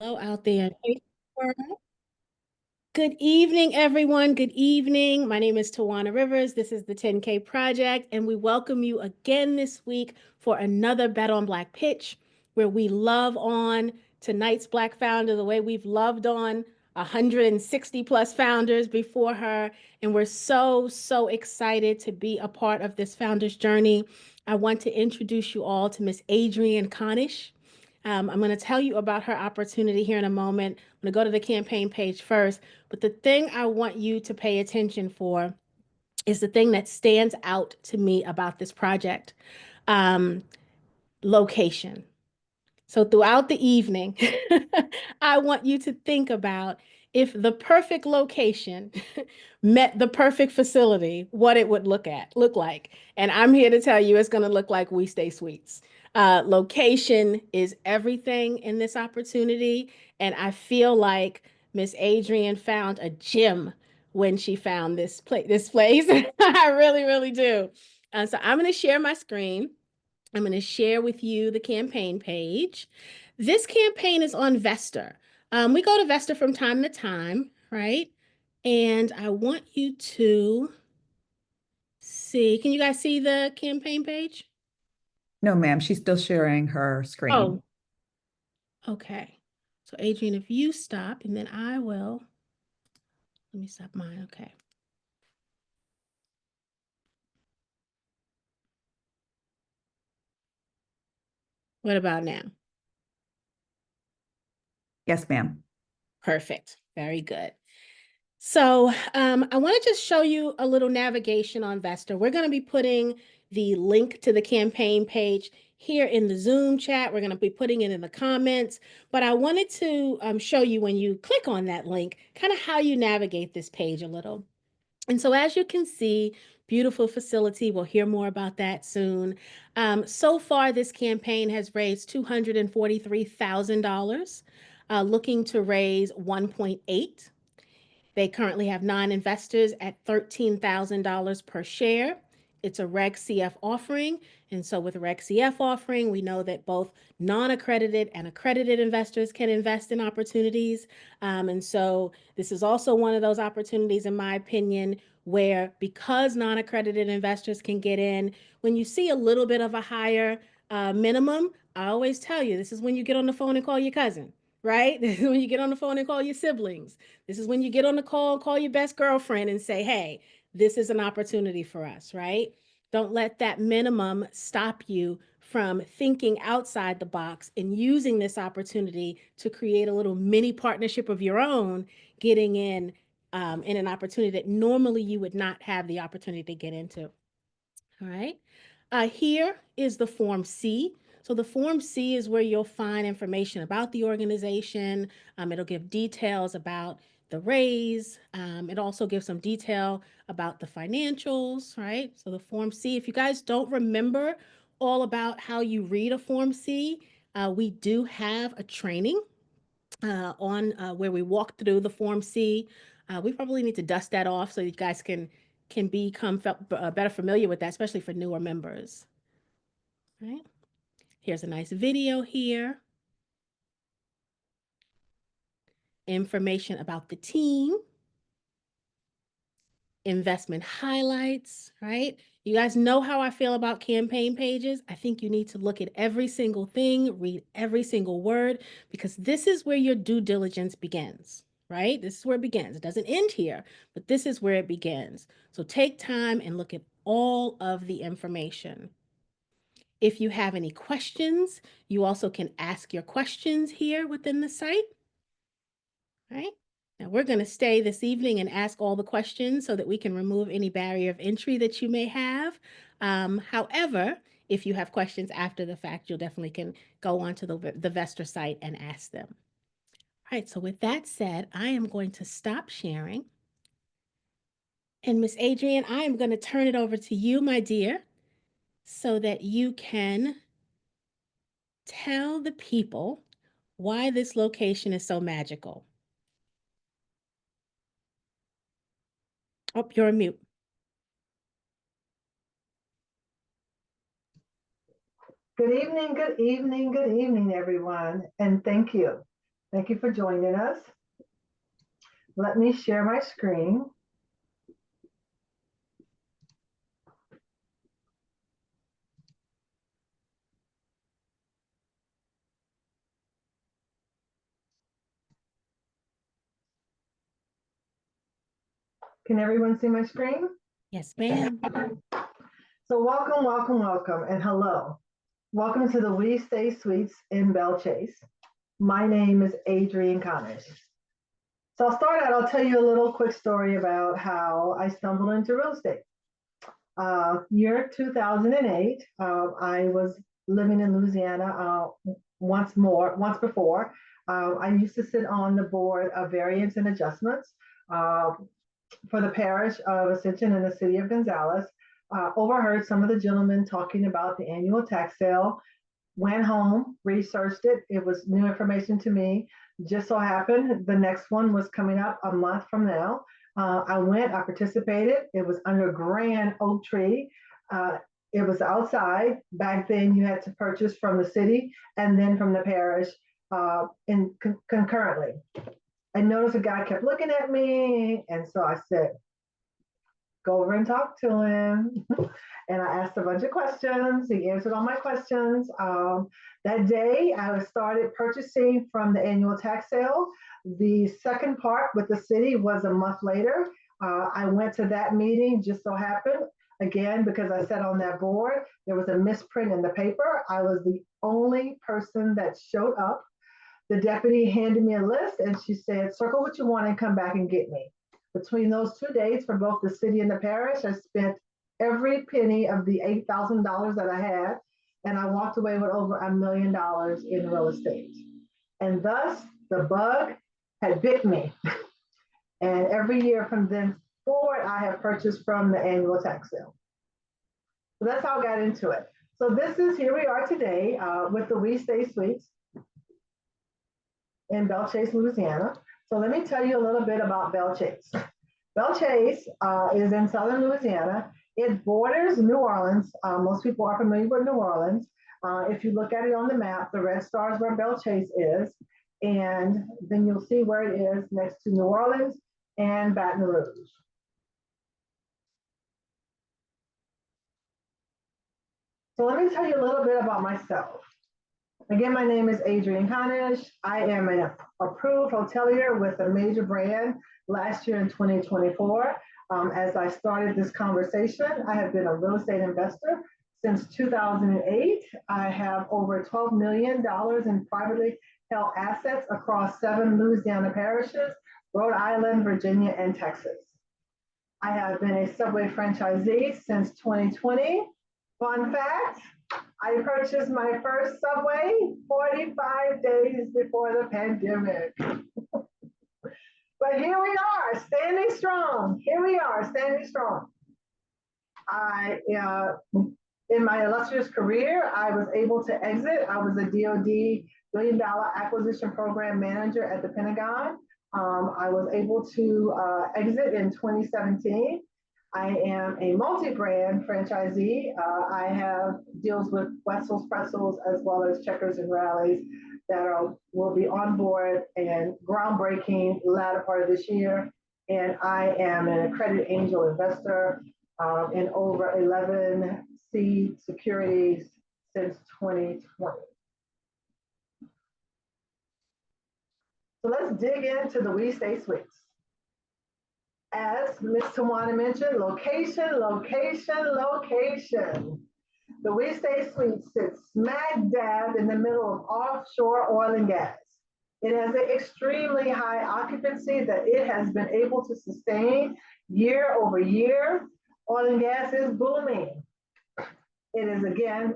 Hello out there. Good evening, everyone. Good evening. My name is Tawana Rivers. This is the 10K Project, and we welcome you again this week for another Bet on Black pitch, where we love on tonight's Black founder the way we've loved on 160 plus founders before her. And we're so excited to be a part of this founder's journey. I want to introduce you all to Miss Adrienne Conish. I'm going to tell you about her opportunity here in a moment. I'm going to go to the campaign page first. But the thing I want you to pay attention for is the thing that stands out to me about this project. Um, Location. So throughout the evening, I want you to think about if the perfect location met the perfect facility, what it would look like. And I'm here to tell you it's going to look like We Stay Sweets. Location is everything in this opportunity, and I feel like Miss Adrienne found a gem when she found this place. This place, I really do. So I'm going to share my screen. I'm going to share with you the campaign page. This campaign is on Vesta. We go to Vesta from time to time, right? And I want you to see, can you guys see the campaign page? No, ma'am, she's still sharing her screen. Oh, okay. So Adrienne, if you stop and then I will, let me stop mine. Okay. What about now? Yes, ma'am. Perfect. Very good. So I want to just show you a little navigation on Vesta. We're going to be putting the link to the campaign page here in the Zoom chat. We're going to be putting it in the comments, but I wanted to show you when you click on that link, kind of how you navigate this page a little. And so as you can see, beautiful facility. We'll hear more about that soon. So far, this campaign has raised $243,000, looking to raise 1.8. They currently have 9 investors at $13,000 per share. It's a Reg CF offering. And so, with a Reg CF offering, we know that both non accredited and accredited investors can invest in opportunities. And so, this is also one of those opportunities, in my opinion, where because non accredited investors can get in, when you see a little bit of a higher minimum, I always tell you this is when you get on the phone and call your cousin, right? This is when you get on the phone and call your siblings. This is when you get on the call your best girlfriend and say, hey, this is an opportunity for us, right? Don't let that minimum stop you from thinking outside the box and using this opportunity to create a little mini partnership of your own, getting in an opportunity that normally you would not have the opportunity to get into. All right. Here is the Form C. So the Form C is where you'll find information about the organization. It'll give details about the raise. It also gives some detail about the financials, right? So the Form C, if you guys don't remember all about how you read a Form C, we do have a training on where we walk through the Form C. We probably need to dust that off so you guys can become better familiar with that, especially for newer members. Right? Here's a nice video here. Information about the team, investment highlights, right? You guys know how I feel about campaign pages. I think you need to look at every single thing, read every single word, because this is where your due diligence begins, right? This is where it begins. It doesn't end here, but this is where it begins. So take time and look at all of the information. If you have any questions, you also can ask your questions here within the site, right? Now we're going to stay this evening and ask all the questions so that we can remove any barrier of entry that you may have. However, if you have questions after the fact, you'll definitely can go onto the Vesta site and ask them. All right, so with that said, I am going to stop sharing. And Miss Adrienne, I am going to turn it over to you, my dear, so that you can tell the people why this location is so magical. Oh, you're on mute. Good evening, everyone, and thank you. Thank you for joining us. Let me share my screen. Can everyone see my screen? Yes, ma'am. So welcome, welcome, welcome, and hello. Welcome to the We Stay Suites in Belle Chase. My name is Adrienne Connors. So I'll start out, I'll tell you a little quick story about how I stumbled into real estate. Year 2008, I was living in Louisiana once before. I used to sit on the board of variance and adjustments for the parish of Ascension in the city of Gonzales. Overheard some of the gentlemen talking about the annual tax sale, went home, researched it. It was new information to me. Just so happened the next one was coming up a month from now. I participated. It was under a grand oak tree. It was outside. Back then, you had to purchase from the city and then from the parish concurrently. I noticed a guy kept looking at me, and so I said, go over and talk to him. And I asked a bunch of questions. He answered all my questions. That day, I started purchasing from the annual tax sale. The second part with the city was a month later. I went to that meeting, just so happened, again, because I sat on that board, there was a misprint in the paper. I was the only person that showed up. The deputy handed me a list and she said, circle what you want and come back and get me. Between those 2 days for both the city and the parish, I spent every penny of the $8,000 that I had, and I walked away with over $1 million in real estate. And thus, the bug had bit me. And every year from then forward, I have purchased from the annual tax sale. So that's how I got into it. So here we are today with the We Stay Suites in Belle Chase, Louisiana. So let me tell you a little bit about Belle Chase. Belle Chase is in southern Louisiana. It borders New Orleans. Most people are familiar with New Orleans. If you look at it on the map, the red star is where Belle Chase is. And then you'll see where it is next to New Orleans and Baton Rouge. So let me tell you a little bit about myself. Again, my name is Adrienne Connors. I am an approved hotelier with a major brand last year in 2024. As I started this conversation, I have been a real estate investor since 2008. I have over $12 million in privately held assets across 7 Louisiana parishes, Rhode Island, Virginia, and Texas. I have been a Subway franchisee since 2020. Fun fact, I purchased my first Subway 45 days before the pandemic. But here we are, standing strong. Here we are, standing strong. In my illustrious career, I was able to exit. I was a DoD $1 billion acquisition program manager at the Pentagon. I was able to exit in 2017. I am a multi-brand franchisee. I have deals with Wetzel's Pretzels as well as Checkers and Rallies that will be on board and groundbreaking latter part of this year. And I am an accredited angel investor in over 11 seed securities since 2020. So let's dig into the We Stay Suites. As Ms. Tawana mentioned, location, location, location. The We Stay Suite sits smack dab in the middle of offshore oil and gas. It has an extremely high occupancy that it has been able to sustain year over year. Oil and gas is booming. It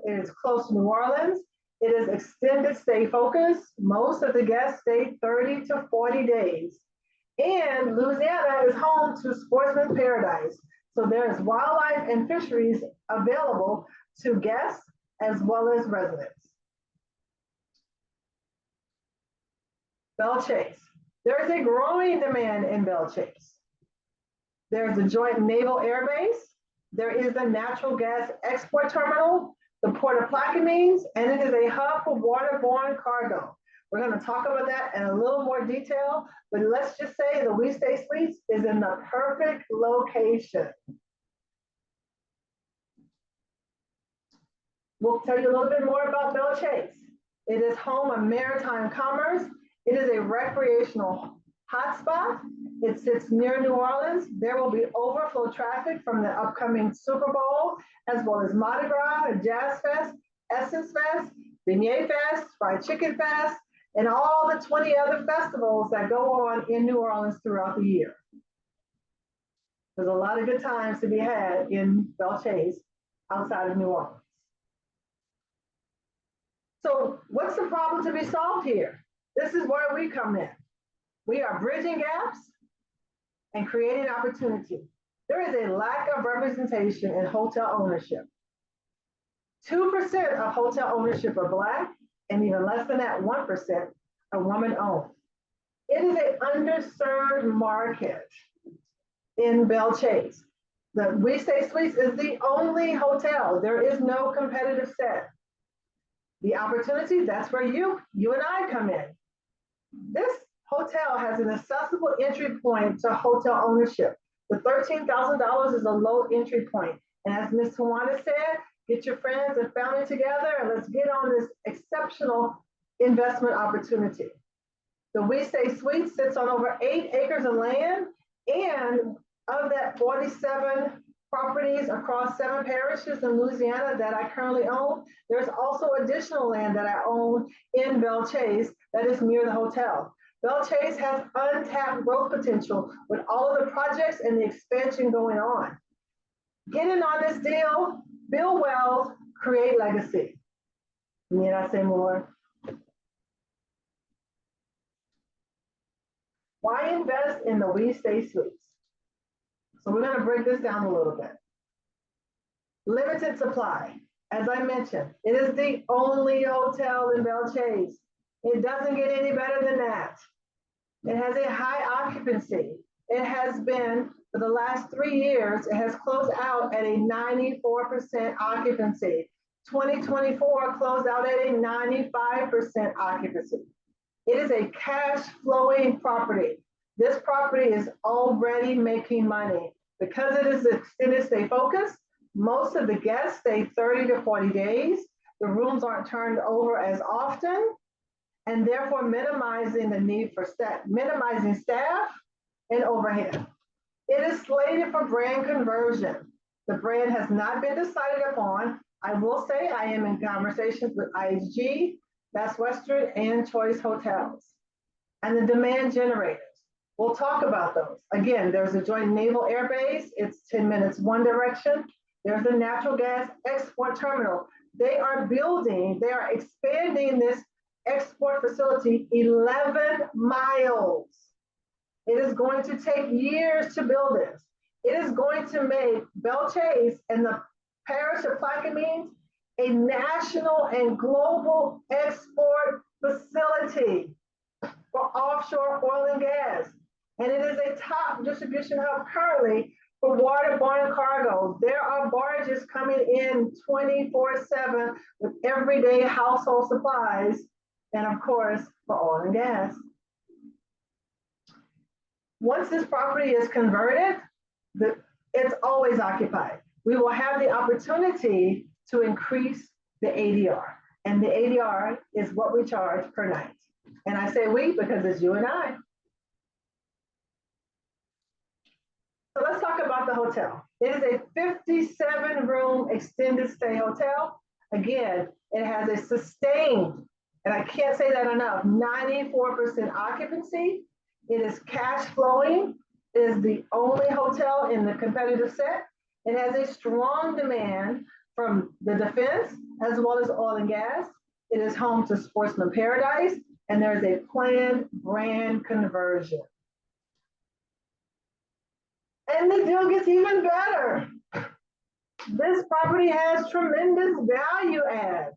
is close to New Orleans. It is extended stay focused. Most of the guests stay 30 to 40 days. And Louisiana is home to sportsman's paradise. So there's wildlife and fisheries available to guests as well as residents. Belle Chase. There is a growing demand in Belle Chase. There's a joint naval air base. There is a natural gas export terminal, the Port of Plaquemines, and it is a hub for waterborne cargo. We're going to talk about that in a little more detail, but let's just say the We Stay Suites is in the perfect location. We'll tell you a little bit more about Belle Chase. It is home of maritime commerce. It is a recreational hotspot. It sits near New Orleans. There will be overflow traffic from the upcoming Super Bowl, as well as Mardi Gras, Jazz Fest, Essence Fest, Beignet Fest, Fried Chicken Fest, and all the 20 other festivals that go on in New Orleans throughout the year. There's a lot of good times to be had in Belle Chase outside of New Orleans. So what's the problem to be solved here? This is where we come in. We are bridging gaps and creating opportunity. There is a lack of representation in hotel ownership. 2% of hotel ownership are Black, and even less than that, 1% are woman-owned. It is an underserved market in Belle Chase. The We Stay Suites is the only hotel. There is no competitive set. The opportunity, that's where you and I come in. This hotel has an accessible entry point to hotel ownership. The $13,000 is a low entry point. And as Ms. Tawana said, get your friends and family together and let's get on this exceptional investment opportunity. The We Stay Suite sits on over 8 acres of land, and of that 47 properties across 7 parishes in Louisiana that I currently own, there's also additional land that I own in Belle Chase that is near the hotel. Belle Chase has untapped growth potential with all of the projects and the expansion going on. Get in on this deal, build wealth, create legacy. Need I say more? Why invest in the We Stay Suites? So we're going to break this down a little bit. Limited supply. As I mentioned, it is the only hotel in Belle Chase. It doesn't get any better than that. It has a high occupancy. It has been, for the last 3 years, it has closed out at a 94% occupancy. 2024 closed out at a 95% occupancy. It is a cash flowing property. This property is already making money. Because it is extended stay focused, most of the guests stay 30 to 40 days. The rooms aren't turned over as often, and therefore minimizing the need for staff, minimizing staff and overhead. It is slated for brand conversion. The brand has not been decided upon. I will say I am in conversations with IHG, Best Western, and Choice Hotels. And the demand generators. We'll talk about those. Again, there's a joint naval air base. It's 10 minutes one direction. There's a natural gas export terminal. They are expanding this export facility 11 miles. It is going to take years to build this. It is going to make Belle Chase and the parish of Plaquemines a national and global export facility for offshore oil and gas. And it is a top distribution hub currently for waterborne cargo. There are barges coming in 24/7 with everyday household supplies, and of course, for oil and gas. Once this property is converted, it's always occupied. We will have the opportunity to increase the ADR, and the ADR is what we charge per night. And I say we because it's you and I. So let's talk about the hotel. It is a 57-room extended stay hotel. Again, it has a sustained, and I can't say that enough, 94% occupancy. It is cash flowing. It is the only hotel in the competitive set. It has a strong demand from the defense as well as oil and gas. It is home to Sportsman Paradise, and there is a planned brand conversion. And the deal gets even better. This property has tremendous value adds.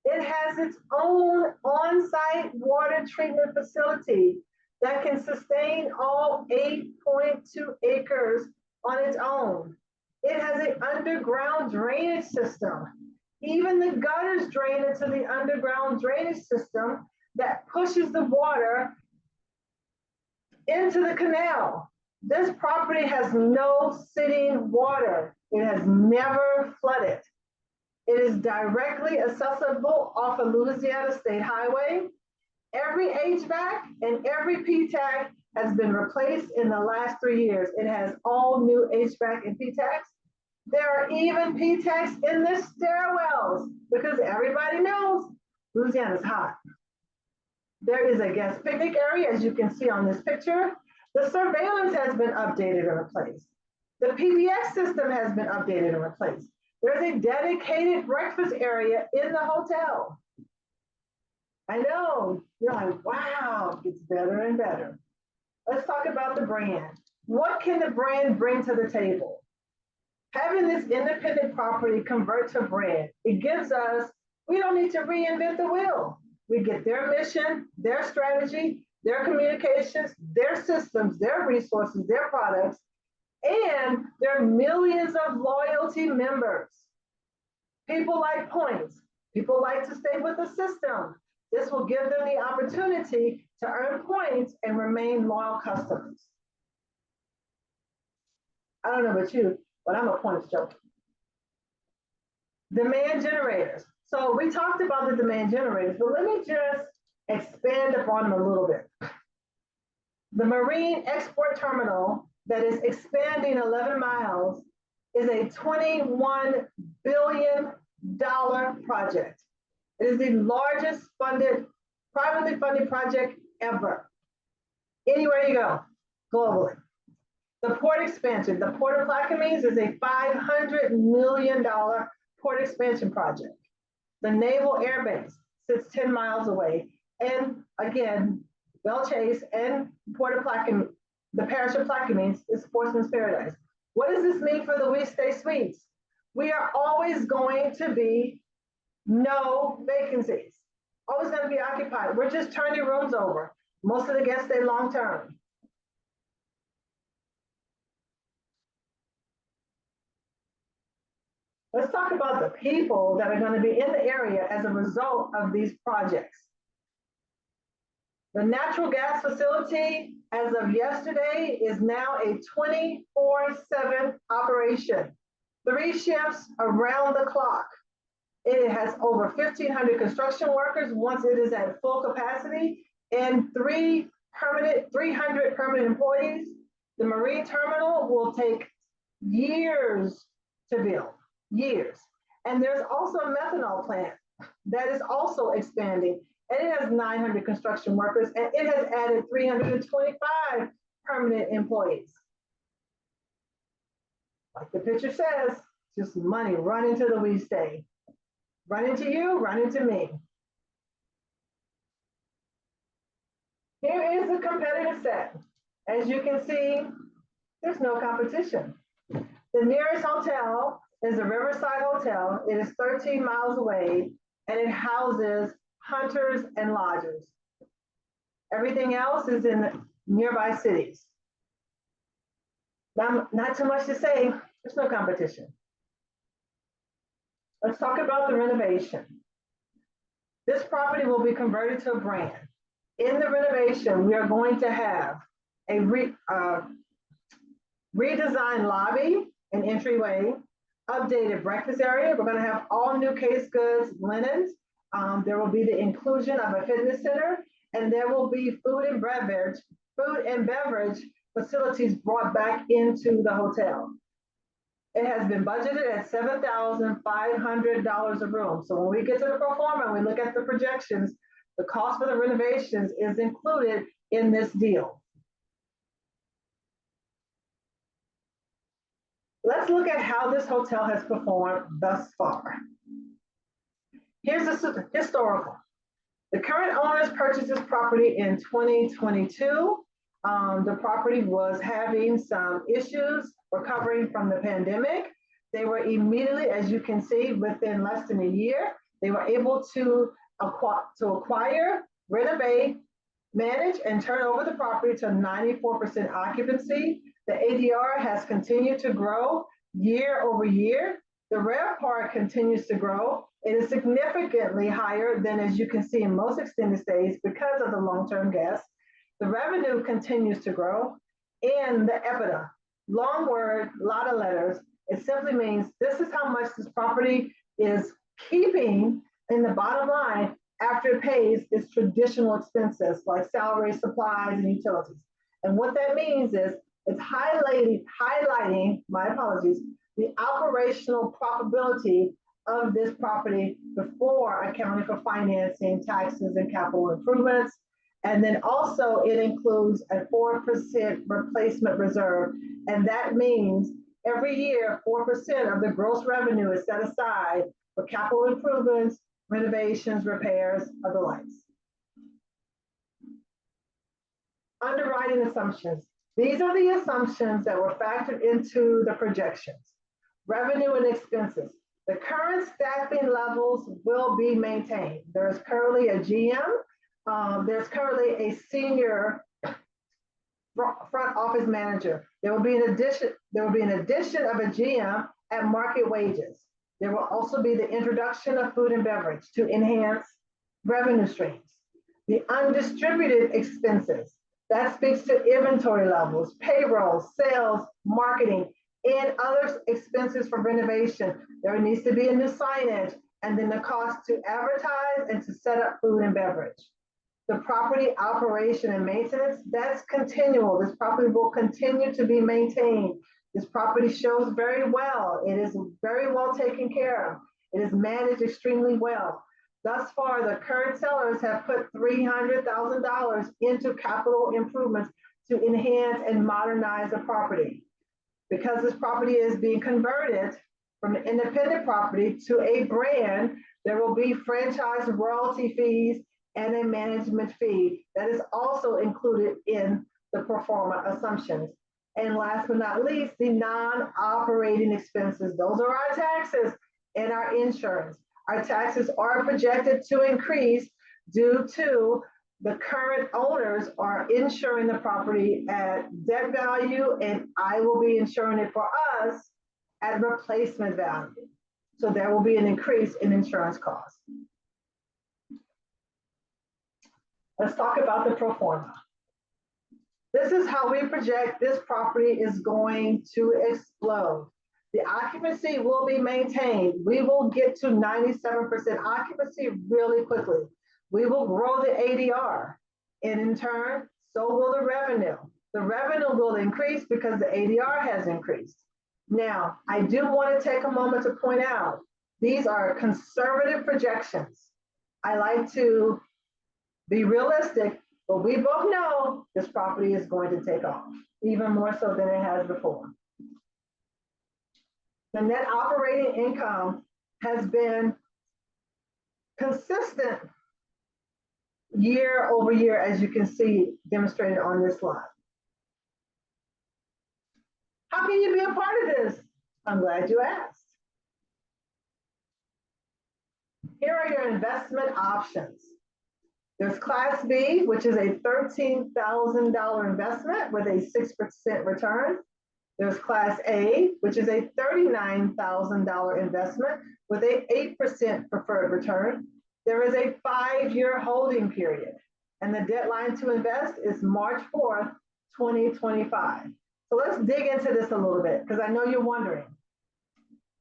It has its own on-site water treatment facility that can sustain all 8.2 acres on its own. It has an underground drainage system. Even the gutters drain into the underground drainage system that pushes the water into the canal. This property has no sitting water. It has never flooded. It is directly accessible off of Louisiana State Highway. Every HVAC and every PTAC has been replaced in the last 3 years. It has all new HVAC and PTACs. There are even PTACs in the stairwells because everybody knows Louisiana's hot. There is a guest picnic area, as you can see on this picture. The surveillance has been updated and replaced. The PBX system has been updated and replaced. There's a dedicated breakfast area in the hotel. I know, you're like, wow, it gets better and better. Let's talk about the brand. What can the brand bring to the table? Having this independent property convert to brand, it gives us, we don't need to reinvent the wheel. We get their mission, their strategy, their communications, their systems, their resources, their products, and their millions of loyalty members. People like points. People like to stay with the system. This will give them the opportunity to earn points and remain loyal customers. I don't know about you, but I'm a points joker. Demand generators. So we talked about the demand generators, but let me just expand upon them a little bit. The Marine Export Terminal that is expanding 11 miles is a $21 billion project. It is the largest privately funded project ever. Anywhere you go, globally. The port expansion, the Port of Plaquemines is a $500 million port expansion project. The Naval Air Base sits 10 miles away. And again, Belle Chase and Port of Plaquemines, the parish of Plaquemines is Sportsman's Paradise. What does this mean for the We Stay Suites? We are always going to be no vacancies. Always going to be occupied. We're just turning rooms over. Most of the guests stay long term. Let's talk about the people that are going to be in the area as a result of these projects. The natural gas facility, as of yesterday, is now a 24/7 operation. 3 shifts around the clock. It has over 1,500 construction workers once it is at full capacity and 300 permanent employees. The marine terminal will take years to build, years. And there's also a methanol plant that is also expanding, and it has 900 construction workers, and it has added 325 permanent employees. Like the picture says, just money running to the We Stay. Running to you, running to me. Here is the competitive set. As you can see, there's no competition. The nearest hotel is the Riverside Hotel. It is 13 miles away, and it houses hunters and lodgers. Everything else is in nearby cities. Not too much to say, there's no competition. Let's talk about the renovation. This property will be converted to a brand. In the renovation, we are going to have a redesigned lobby and entryway, updated breakfast area. We're going to have all new case goods, linens. There will be the inclusion of a fitness center, and there will be food and beverage facilities brought back into the hotel. It has been budgeted at $7,500 a room. So when we get to the pro forma and we look at the projections, the cost for the renovations is included in this deal. Let's look at how this hotel has performed thus far. Here's the historical. The current owners purchased this property in 2022. The property was having some issues recovering from the pandemic. They were immediately, as you can see, within less than a year, they were able to acquire, renovate, manage, and turn over the property to 94% occupancy. The ADR has continued to grow year over year. The RevPAR continues to grow. It is significantly higher than, as you can see, in most extended stays because of the long-term guests. The revenue continues to grow, and the EBITDA, long word, a lot of letters. It simply means this is how much this property is keeping in the bottom line after it pays its traditional expenses like salaries, supplies, and utilities. And what that means is it's highlighting, my apologies, the operational profitability of this property before accounting for financing, taxes, and capital improvements. And then also it includes a 4% replacement reserve. And that means every year, 4% of the gross revenue is set aside for capital improvements, renovations, repairs of the lights. Underwriting assumptions. These are the assumptions that were factored into the projections. Revenue and expenses. The current staffing levels will be maintained. There is currently a GM. There's currently a senior front office manager. There will be an addition of a GM at market wages. There will also be the introduction of food and beverage to enhance revenue streams. The undistributed expenses, that speaks to inventory levels, payroll, sales, marketing, and other expenses for renovation. There needs to be a new signage, and then the cost to advertise and to set up food and beverage. The property operation and maintenance, that's continual. This property will continue to be maintained. This property shows very well. It is very well taken care of. It is managed extremely well. Thus far, the current sellers have put $300,000 into capital improvements to enhance and modernize the property. Because this property is being converted from an independent property to a brand, there will be franchise royalty fees and a management fee that is also included in the pro forma assumptions. And last but not least, the non-operating expenses. Those are our taxes and our insurance. Our taxes are projected to increase due to the current owners are insuring the property at debt value, and I will be insuring it for us at replacement value. So there will be an increase in insurance costs. Let's talk about the pro forma. This is how we project this property is going to explode. The occupancy will be maintained. We will get to 97% occupancy really quickly. We will grow the ADR, and in turn, so will the revenue. The revenue will increase because the ADR has increased. Now, I do want to take a moment to point out, these are conservative projections. I like to be realistic, but we both know this property is going to take off, even more so than it has before. The net operating income has been consistent year over year, as you can see demonstrated on this slide. How can you be a part of this? I'm glad you asked. Here are your investment options. There's Class B, which is a $13,000 investment with a 6% return. There's Class A, which is a $39,000 investment with an 8% preferred return. There is a 5-year holding period, and the deadline to invest is March 4th, 2025. So let's dig into this a little bit, because I know you're wondering.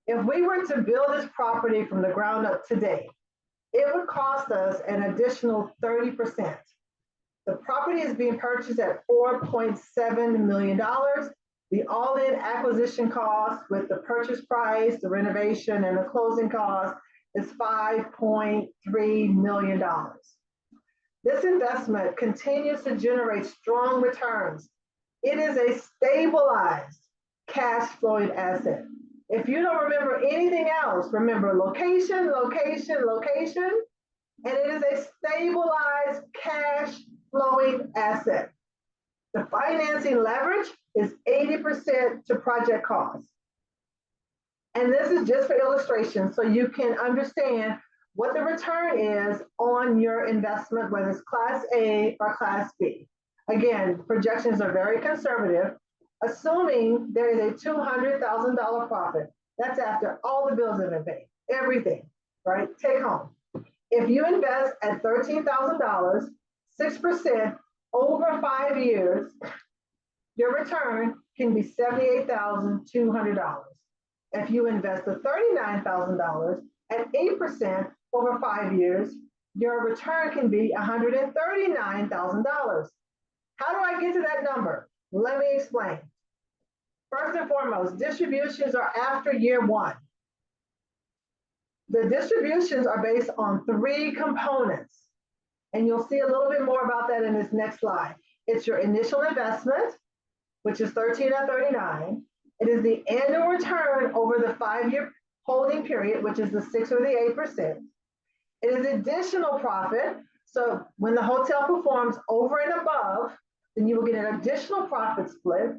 If we were to build this property from the ground up today, it would cost us an additional 30%. The property is being purchased at $4.7 million. The all-in acquisition cost with the purchase price, the renovation, and the closing cost is $5.3 million. This investment continues to generate strong returns. It is a stabilized cash flowing asset. If you don't remember anything else, remember location, location, location, and it is a stabilized cash flowing asset. The financing leverage is 80% to project cost. And this is just for illustration, so you can understand what the return is on your investment, whether it's Class A or Class B. Again, projections are very conservative, assuming there is a $200,000 profit. That's after all the bills have been paid, everything. right? Take home. If you invest at $13,000, 6% over 5 years, your return can be $78,200. If you invest the $39,000 at 8% over 5 years, your return can be $139,000. How do I get to that number? Let me explain. First and foremost, distributions are after year one. The distributions are based on 3 components, and you'll see a little bit more about that in this next slide. It's your initial investment, which is 13 at 39. It is the annual return over the 5-year holding period, which is the 6 or the 8%. It is additional profit. So when the hotel performs over and above, then you will get an additional profit split.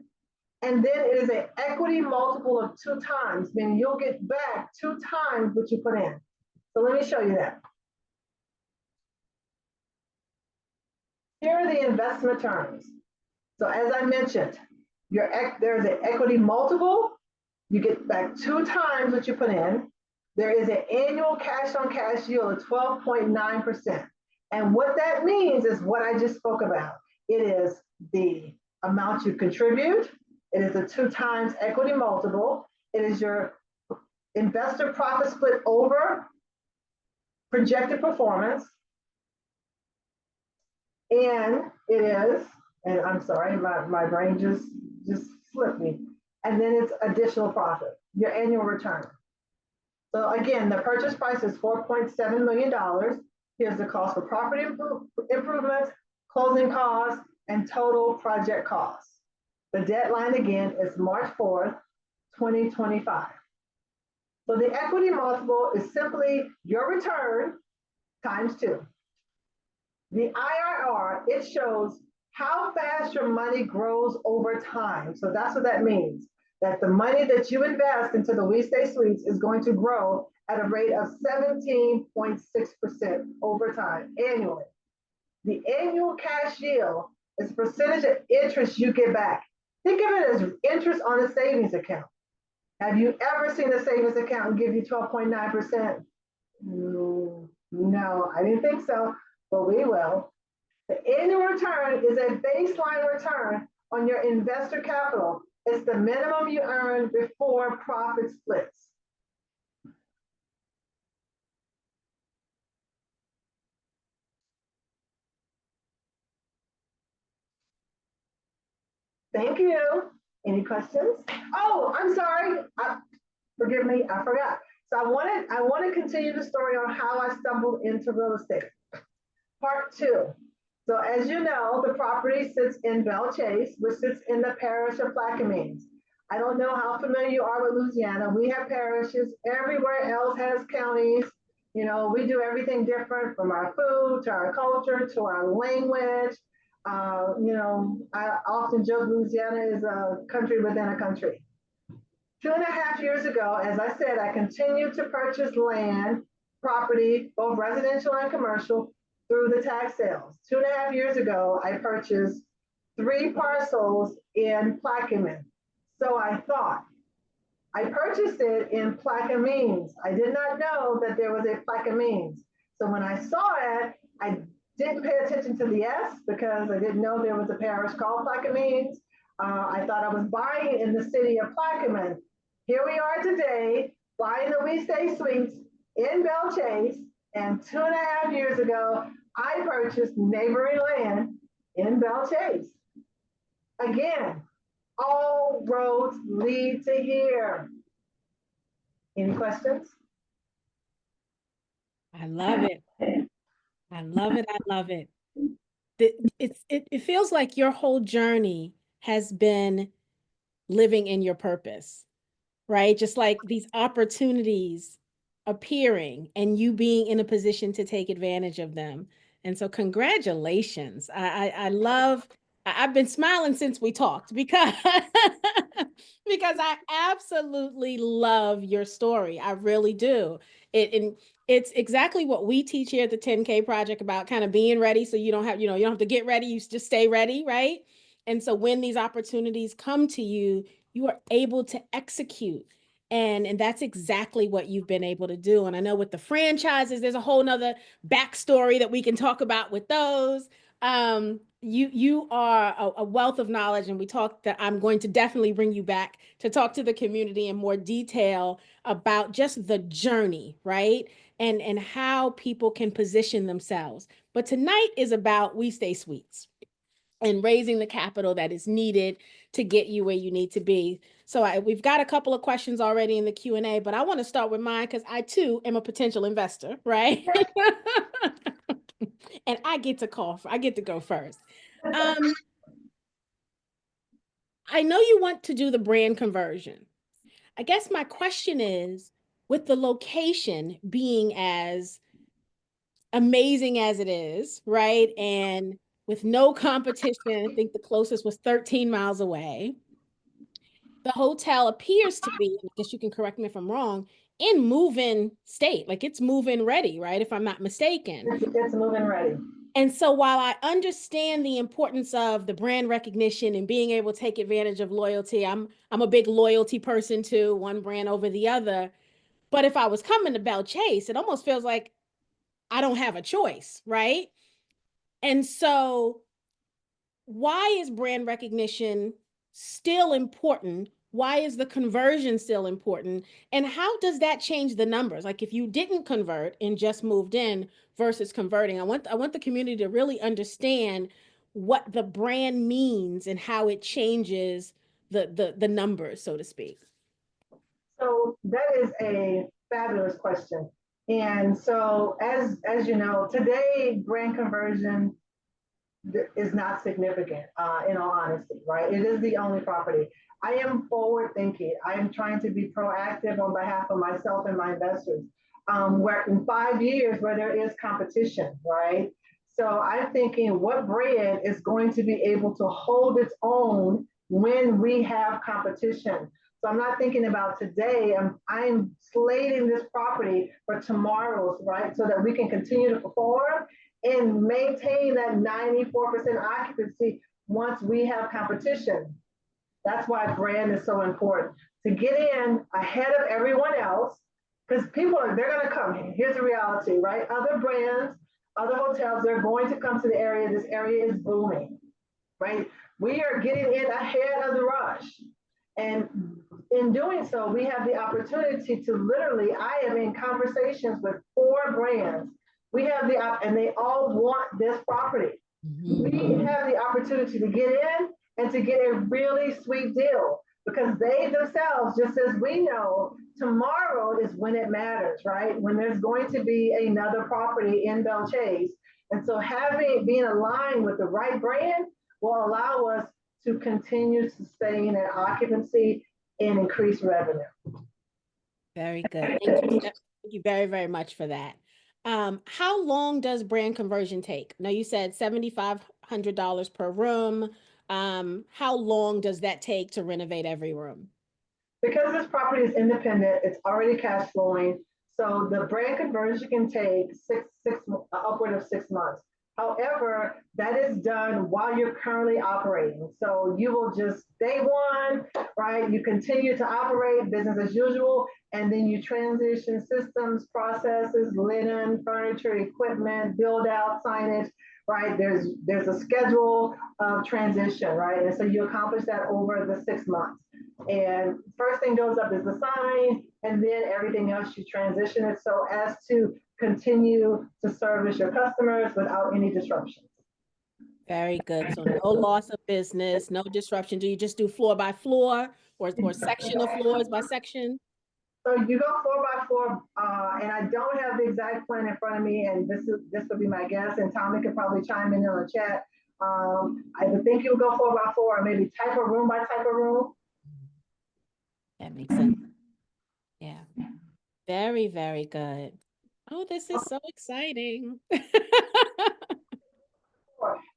And then it is an equity multiple of 2 times, meaning you'll get back 2 times what you put in. So let me show you that. Here are the investment terms. So as I mentioned, there's an equity multiple. You get back 2 times what you put in. There is an annual cash on cash yield of 12.9%. And what that means is what I just spoke about. It is the amount you contribute. It is a 2 times equity multiple. It is your investor profit split over projected performance. And it is, and I'm sorry, my brain just slipped me. And then it's additional profit, your annual return. So again, the purchase price is $4.7 million. Here's the cost for property improvements, closing costs, and total project costs. The deadline again is March 4th, 2025. So the equity multiple is simply your return times 2. The IRR, it shows how fast your money grows over time. So that's what that means, that the money that you invest into the We Stay Suites is going to grow at a rate of 17.6% over time annually. The annual cash yield is a percentage of interest you get back. Think of it as interest on a savings account. Have you ever seen a savings account give you 12.9%? No, I didn't think so, but we will. The annual return is a baseline return on your investor capital. It's the minimum you earn before profit splits. Thank you. Any questions? Oh, I'm sorry. Forgive me, I forgot. So I want to continue the story on how I stumbled into real estate. Part 2. So as you know, the property sits in Belle Chase, which sits in the parish of Plaquemines. I don't know how familiar you are with Louisiana. We have parishes. Everywhere else has counties. You know, we do everything different, from our food to our culture to our language. You know, I often joke Louisiana is a country within a country. 2.5 years ago, as I said, I continued to purchase land, property, both residential and commercial, through the tax sales. 2.5 years ago, I purchased 3 parcels in Plaquemines. So I thought, I purchased it in Plaquemines. I did not know that there was a Plaquemines. So when I saw it, I didn't pay attention to the S because I didn't know there was a parish called Plaquemines. I thought I was buying in the city of Plaquemines. Here we are today, buying the We Stay Suites in Belle Chase, and 2.5 years ago, I purchased neighboring land in Belle Chase. Again, all roads lead to here. Any questions? I love it. I love it. I love it. It feels like your whole journey has been living in your purpose, right? Just like these opportunities appearing and you being in a position to take advantage of them. And so congratulations. I love, I've been smiling since we talked because because I absolutely love your story. I really do. And it's exactly what we teach here at the 10K Project, about kind of being ready. So you don't have, you don't have to get ready. You just stay ready, right? And so when these opportunities come to you, you are able to execute. And that's exactly what you've been able to do. And I know with the franchises, there's a whole nother backstory that we can talk about with those. You are a wealth of knowledge, and we talked that I'm going to definitely bring you back to talk to the community in more detail about just the journey, right? And how people can position themselves. But tonight is about We Stay Sweets and raising the capital that is needed to get you where you need to be. So we've got a couple of questions already in the Q&A, but I want to start with mine because I too am a potential investor, right? And I get to go first. I know you want to do the brand conversion. I guess my question is, with the location being as amazing as it is, right? And with no competition, I think the closest was 13 miles away. The hotel appears to be, I guess you can correct me if I'm wrong, in move-in state, like it's move-in ready, right? If I'm not mistaken. It's moving ready. And so while I understand the importance of the brand recognition and being able to take advantage of loyalty, I'm a big loyalty person too, one brand over the other. But if I was coming to Belle Chase, it almost feels like I don't have a choice, right? And so why is brand recognition still important? Why is the conversion still important? And how does that change the numbers? Like if you didn't convert and just moved in versus converting, I want the community to really understand what the brand means and how it changes the numbers, so to speak. So that is a fabulous question. And so as you know, today brand conversion is not significant, in all honesty, right? It is the only property. I am forward thinking. I am trying to be proactive on behalf of myself and my investors. Where in 5 years, where there is competition, right? So I'm thinking, what brand is going to be able to hold its own when we have competition? So I'm not thinking about today. I'm slating this property for tomorrow's, right? So that we can continue to perform and maintain that 94% occupancy once we have competition. That's why brand is so important. To get in ahead of everyone else, because they're going to come. Here's the reality, right? Other brands, other hotels, they're going to come to the area. This area is booming, right? We are getting in ahead of the rush. And in doing so, we have the opportunity to literally, I am in conversations with 4 brands. We have and they all want this property. We have the opportunity to get in and to get a really sweet deal because they themselves, just as we know, tomorrow is when it matters, right? When there's going to be another property in Belle Chase. And so being aligned with the right brand will allow us to continue sustaining an occupancy and increase revenue. Very good. Thank you very, very much for that. How long does brand conversion take? Now you said $7,500 per room. How long does that take to renovate every room? Because this property is independent, it's already cash flowing. So the brand conversion can take upward of 6 months. However, that is done while you're currently operating. So you will just day one, right? You continue to operate business as usual, and then you transition systems, processes, linen, furniture, equipment, build out, signage, right? There's a schedule of transition, right? And so you accomplish that over the 6 months. And first thing goes up is the sign, and then everything else you transition it so as to continue to service your customers without any disruptions. Very good. So no loss of business, no disruption. Do you just do floor by floor or section of floors by section? So you go floor by floor, and I don't have the exact plan in front of me, and this will be my guess, and Tommy could probably chime in on the chat. I would think you would go floor by floor, or maybe type of room by type of room. That makes sense. Yeah. Very, very good. Oh, this is so exciting.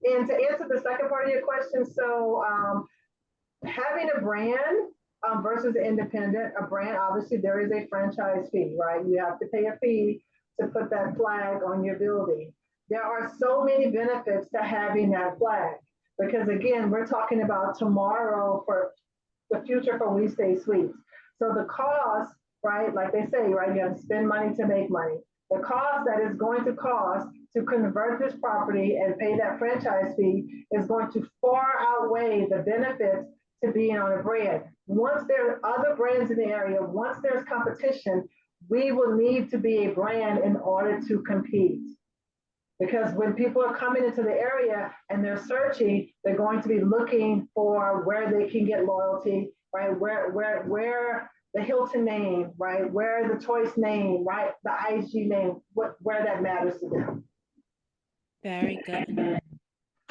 And to answer the second part of your question, so having a brand versus an independent, a brand, obviously there is a franchise fee, right? You have to pay a fee to put that flag on your building. There are so many benefits to having that flag because again, we're talking about tomorrow for the future for We Stay Sweets. So the cost, right, like they say, right, you have to spend money to make money. The cost that is going to cost to convert this property and pay that franchise fee is going to far outweigh the benefits to being on a brand. Once there are other brands in the area, once there's competition, we will need to be a brand in order to compete. Because when people are coming into the area and they're searching, they're going to be looking for where they can get loyalty, right? Where the Hilton name, right? Where the Choice name, right? The IG name, where that matters to them. Very good.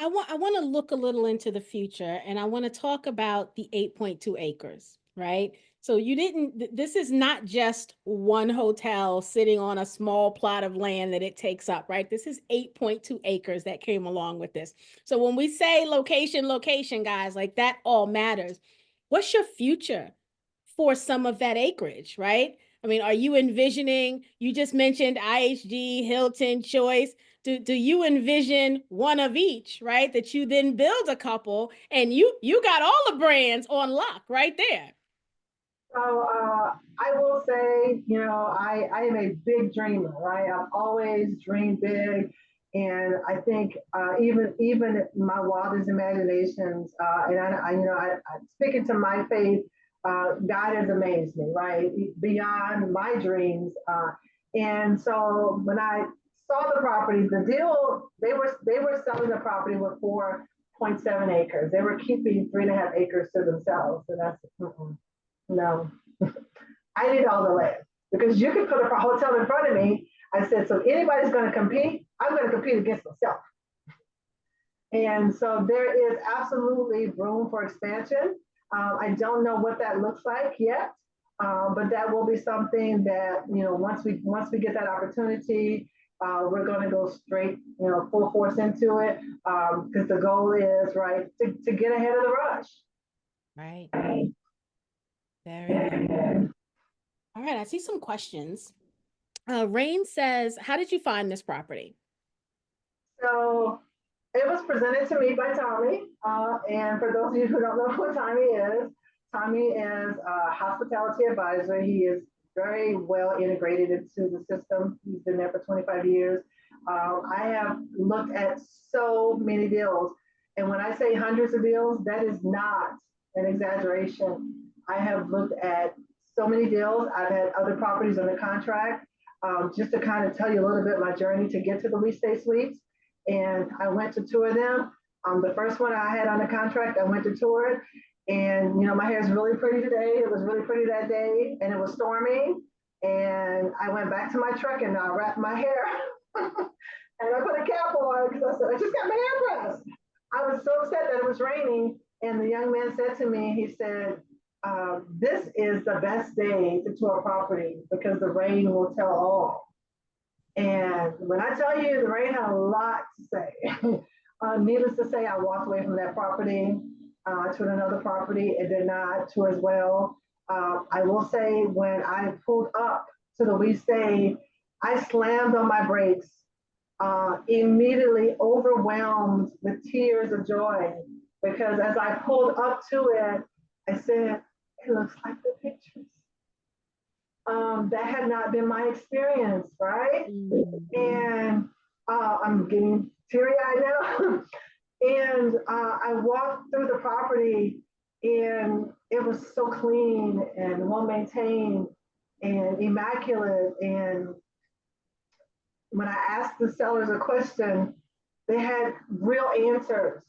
I want to look a little into the future, and I want to talk about the 8.2 acres, right? So you didn't, this is not just one hotel sitting on a small plot of land that it takes up, right? This is 8.2 acres that came along with this. So when we say location, guys, like that all matters. What's your future for some of that acreage, right? I mean, are you envisioning, you just mentioned IHG, Hilton, Choice. Do you envision one of each, right? That you then build a couple and you got all the brands on lock right there. So I will say, I am a big dreamer, right? I've always dreamed big, and I think even my wildest imaginations, and I speaking to my faith, God has amazed me, right? Beyond my dreams, and so when I saw the property, the deal they were selling the property with 4.7 acres. They were keeping 3.5 acres to themselves, and that's. No, I need all the land because you can put a hotel in front of me. I said, so anybody's going to compete, I'm going to compete against myself. And so there is absolutely room for expansion. I don't know what that looks like yet, but that will be something that once we get that opportunity, we're going to go straight full force into it because the goal is right to get ahead of the rush. Right. Very good. All right, I see some questions. Rain says, how did you find this property? So it was presented to me by Tommy. And for those of you who don't know who Tommy is a hospitality advisor. He is very well integrated into the system. He's been there for 25 years. I have looked at so many deals. And when I say hundreds of deals, that is not an exaggeration. I have looked at so many deals. I've had other properties under contract. Just to kind of tell you a little bit my journey to get to the We Stay Suites. And I went to tour them. The first one I had under contract, I went to tour it. And, my hair is really pretty today. It was really pretty that day. And it was stormy. And I went back to my truck and I wrapped my hair. And I put a cap on because I said, I just got my hair pressed. I was so upset that it was raining. And the young man said to me, he said, this is the best day to tour a property because the rain will tell all. And when I tell you the rain had a lot to say, needless to say, I walked away from that property to another property. It did not tour as well. I will say when I pulled up to the We Stay, I slammed on my brakes, immediately overwhelmed with tears of joy because as I pulled up to it, I said, it looks like the pictures. That had not been my experience, right? And I'm getting teary-eyed now. And I walked through the property and it was so clean and well-maintained and immaculate. And when I asked the sellers a question, they had real answers.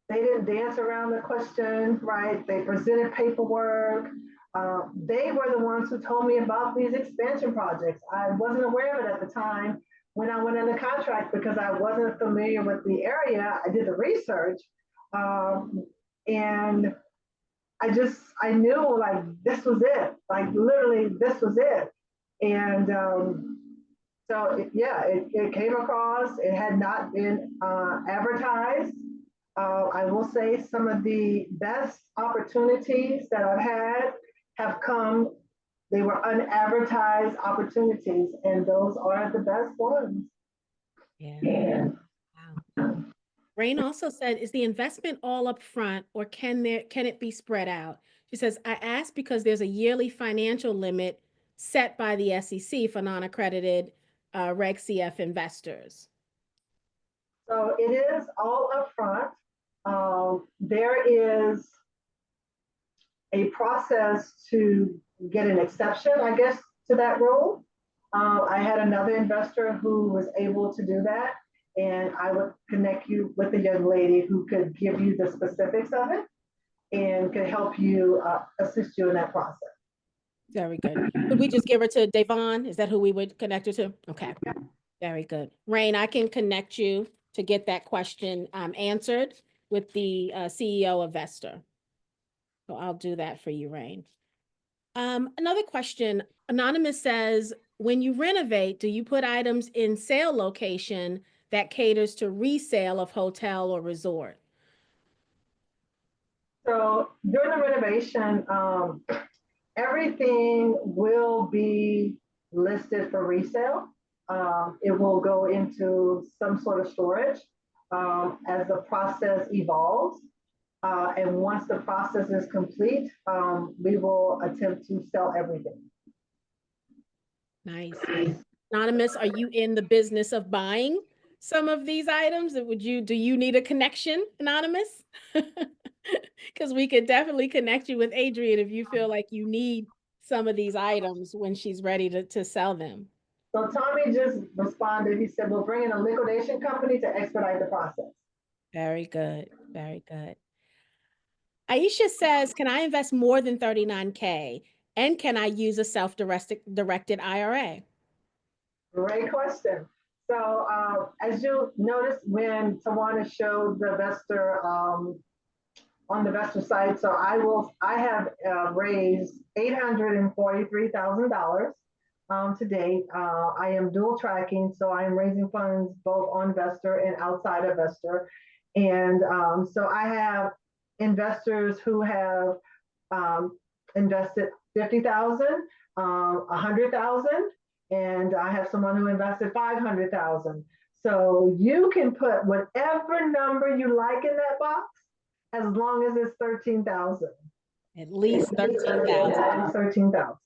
They didn't dance around the question, right? They presented paperwork. They were the ones who told me about these expansion projects. I wasn't aware of it at the time when I went under contract because I wasn't familiar with the area. I did the research, and I knew like this was it. Like literally, this was it. And it came across. It had not been advertised. I will say some of the best opportunities that I've had have come, they were unadvertised opportunities, and those are the best ones. Yeah. Wow. Rain also said, is the investment all up front or can it be spread out? She says, I asked because there's a yearly financial limit set by the SEC for non-accredited Reg CF investors. So it is all upfront. There is a process to get an exception, I guess, to that rule. I had another investor who was able to do that, and I would connect you with a young lady who could give you the specifics of it and could help you assist you in that process. Very good. Would we just give her to Devon? Is that who we would connect her to? Okay. Very good. Rain, I can connect you to get that question answered with the CEO of Vesta. So I'll do that for you, Rain. Another question. Anonymous says, when you renovate, do you put items in sale location that caters to resale of hotel or resort? So during the renovation, everything will be listed for resale. It will go into some sort of storage as the process evolves. And once the process is complete, we will attempt to sell everything. Nice. Anonymous, are you in the business of buying some of these items? Do you need a connection, Anonymous? Because we could definitely connect you with Adrienne if you feel like you need some of these items when she's ready to sell them. So Tommy just responded. He said, we'll bring in a liquidation company to expedite the process. Very good. Very good. Aisha says, can I invest more than 39K? And can I use a self-directed IRA? Great question. So as you notice when Tawana showed the Vestor on the Vestor site, so I have raised $843,000 to date. I am dual tracking, so I am raising funds both on Vestor and outside of Vestor. And so I have investors who have invested 50,000, 100,000, and I have someone who invested 500,000. So you can put whatever number you like in that box, as long as it's 13,000. At least 13,000. 13,000.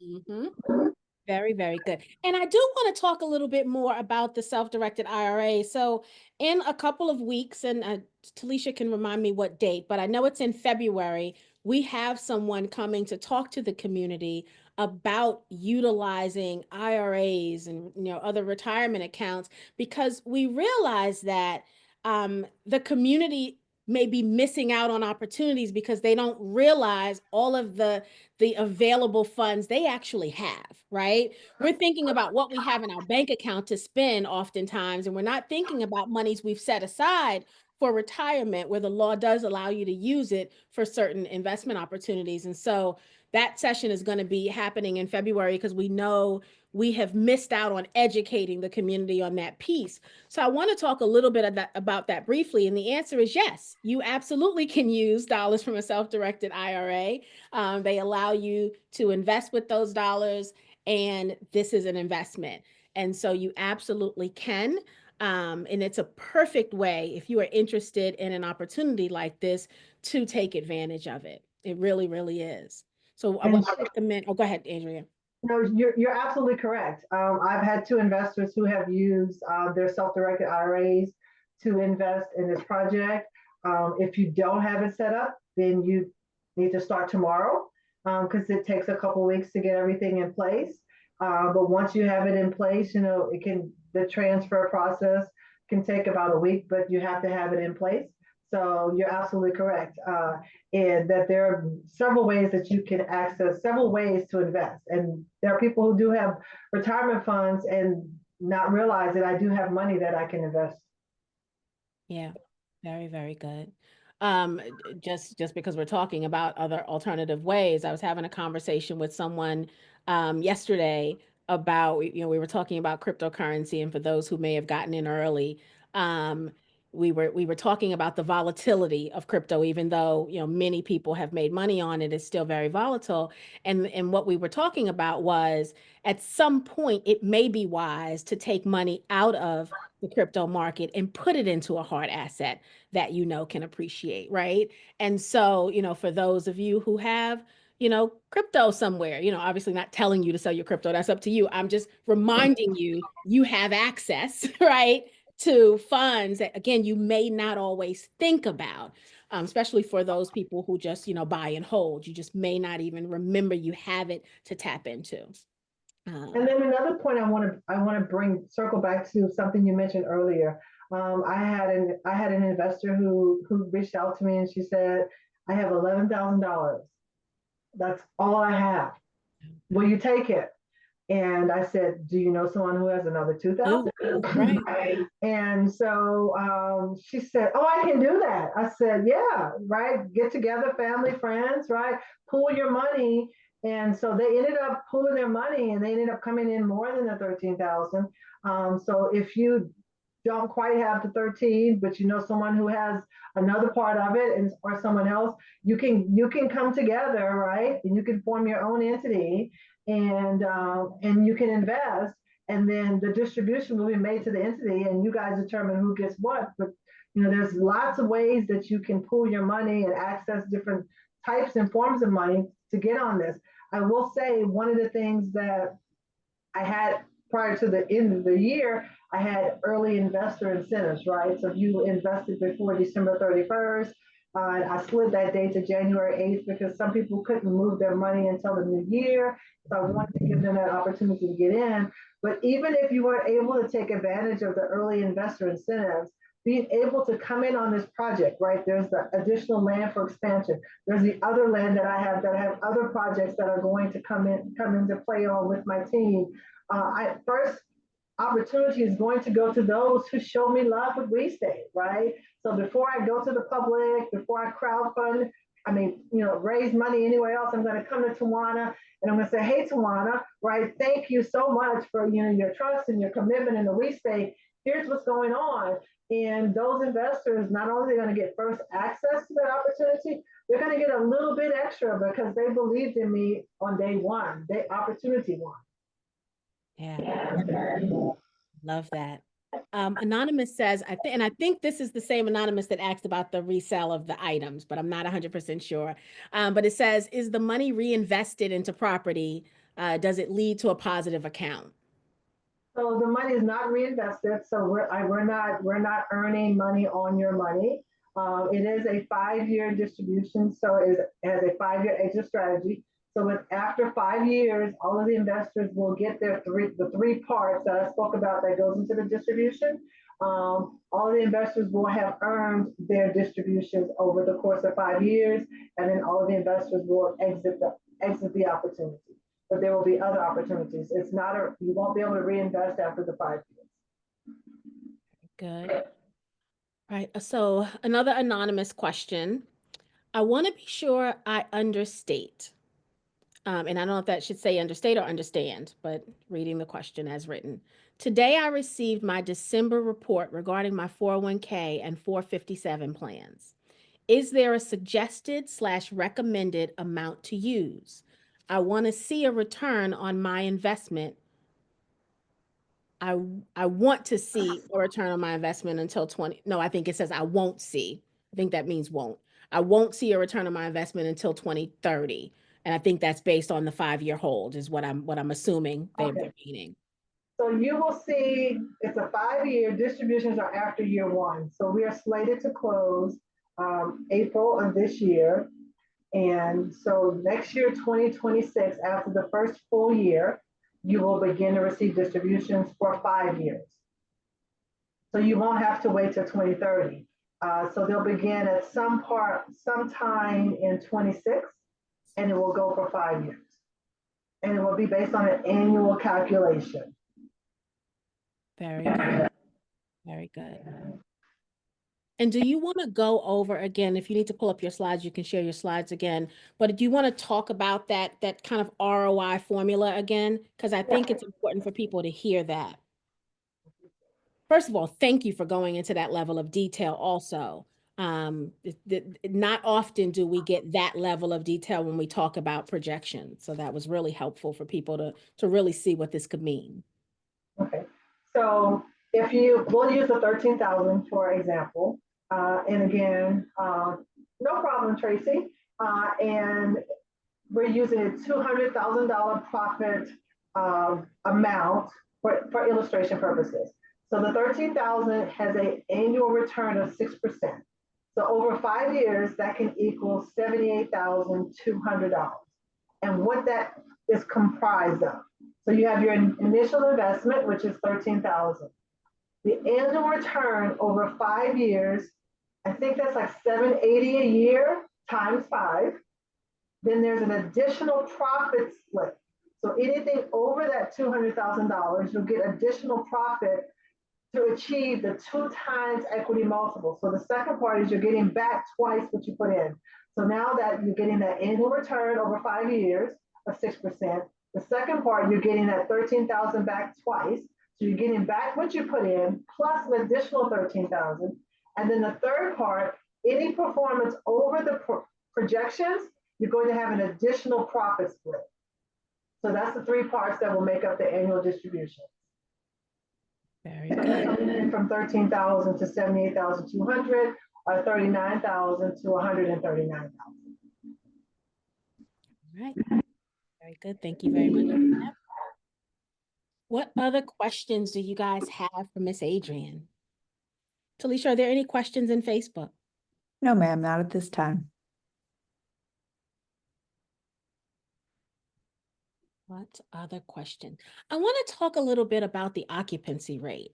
Mm-hmm. Very, very good. And I do want to talk a little bit more about the self-directed IRA. So in a couple of weeks, and Talisha can remind me what date, but I know it's in February, we have someone coming to talk to the community about utilizing IRAs and other retirement accounts, because we realize that the community may be missing out on opportunities because they don't realize all of the available funds they actually have, right? We're thinking about what we have in our bank account to spend oftentimes, and we're not thinking about monies we've set aside for retirement, where the law does allow you to use it for certain investment opportunities. And so that session is going to be happening in February, because we know we have missed out on educating the community on that piece. So I want to talk a little bit about that briefly. And the answer is yes, you absolutely can use dollars from a self-directed IRA. They allow you to invest with those dollars, and this is an investment. And so you absolutely can. And it's a perfect way, if you are interested in an opportunity like this, to take advantage of it. It really, really is. So I would recommend, go ahead, Andrea. No, you're absolutely correct. I've had two investors who have used their self-directed IRAs to invest in this project. If you don't have it set up, then you need to start tomorrow, because it takes a couple weeks to get everything in place. But once you have it in place, the transfer process can take about a week, but you have to have it in place. So you're absolutely correct. And that there are several ways that you can access, several ways to invest. And there are people who do have retirement funds and not realize that I do have money that I can invest. Yeah, very, very good. Just because we're talking about other alternative ways, I was having a conversation with someone yesterday about, we were talking about cryptocurrency, and for those who may have gotten in early, we were talking about the volatility of crypto, even though, many people have made money on it, it's still very volatile. And what we were talking about was at some point it may be wise to take money out of the crypto market and put it into a hard asset that can appreciate, right? And so, for those of you who have crypto somewhere, obviously not telling you to sell your crypto, that's up to you. I'm just reminding you, you have access, right, to funds that, again, you may not always think about, especially for those people who just, buy and hold. You just may not even remember you have it to tap into. And then another point I want to circle back to something you mentioned earlier. I had an investor who reached out to me and she said, I have $11,000. That's all I have. Will you take it? And I said, do you know someone who has another 2,000? Right. And so she said, oh, I can do that. I said, yeah, right. Get together, family, friends, right? Pool your money. And so they ended up pooling their money and they ended up coming in more than the 13,000. So if you don't quite have the 13, but you know someone who has another part of it, and or someone else, you can come together, right? And you can form your own entity, and you can invest, and then the distribution will be made to the entity, and you guys determine who gets what. But there's lots of ways that you can pool your money and access different types and forms of money to get on this. I will say one of the things that I had prior to the end of the year, I had early investor incentives, right? So if you invested before December 31st, I slid that date to January 8th because some people couldn't move their money until the new year. So I wanted to give them that opportunity to get in. But even if you weren't able to take advantage of the early investor incentives, being able to come in on this project, right? There's the additional land for expansion. There's the other land that I have other projects that are going to come into play on with my team. First opportunity is going to go to those who show me love with estate, right? So before I go to the public, before I crowdfund, raise money anywhere else, I'm going to come to Tawana and I'm going to say, hey, Tawana, right? Thank you so much for your trust and your commitment in the estate. Here's what's going on. And those investors, not only are they going to get first access to that opportunity, they're going to get a little bit extra because they believed in me on day one, opportunity one. Yeah. Love that. Anonymous says, I think this is the same Anonymous that asked about the resale of the items, but I'm not 100% sure. But it says, is the money reinvested into property? Does it lead to a positive account? So the money is not reinvested. So we're not earning money on your money. It is a 5-year distribution. So it has a 5-year exit strategy. So after 5 years, all of the investors will get the three parts that I spoke about that goes into the distribution. All of the investors will have earned their distributions over the course of 5 years, and then all of the investors will exit the opportunity. But there will be other opportunities. You won't be able to reinvest after the 5 years. Good. Right. So another anonymous question. I want to be sure I understate. And I don't know if that should say understate or understand, but reading the question as written. Today, I received my December report regarding my 401k and 457 plans. Is there a suggested/recommended amount to use? I want to see a return on my investment. I want to see a return on my investment until 20. No, I think it says I won't see. I think that means won't. I won't see a return on my investment until 2030. And I think that's based on the 5-year hold is what I'm assuming they're meaning. So you will see it's a 5-year. Distributions are after year one. So we are slated to close April of this year. And so next year, 2026, after the first full year, you will begin to receive distributions for 5 years. So you won't have to wait till 2030. So they'll begin at sometime in 26, and it will go for 5 years. And it will be based on an annual calculation. Very good. Very good. And do you want to go over again, if you need to pull up your slides, you can share your slides again, but do you want to talk about that kind of ROI formula again? Because I think it's important for people to hear that. first of all, thank you for going into that level of detail also. Not often do we get that level of detail when we talk about projections. So that was really helpful for people to really see what this could mean. Okay, so we'll use the 13,000 for example, and again, no problem, Tracy. And we're using a $200,000 profit amount for illustration purposes. So the 13,000 has an annual return of 6%. So over 5 years, that can equal $78,200. And what that is comprised of. So you have your initial investment, which is 13,000. The annual return over 5 years, I think that's like 780 a year times 5. Then there's an additional profit split. So anything over that $200,000, you'll get additional profit to achieve the 2 times equity multiple. So the second part is you're getting back twice what you put in. So now that you're getting that annual return over 5 years of 6%, the second part, you're getting that 13,000 back twice. So you're getting back what you put in plus an additional 13,000. And then the third part, any performance over the projections, you're going to have an additional profit split. So that's the 3 parts that will make up the annual distribution. Very so good. From 13,000 to 78,200, or 39,000 to 139,000. All right. Very good. Thank you very much. What other questions do you guys have for Miss Adrienne? Talisha, are there any questions in Facebook? No, ma'am, not at this time. What other question? I want to talk a little bit about the occupancy rate.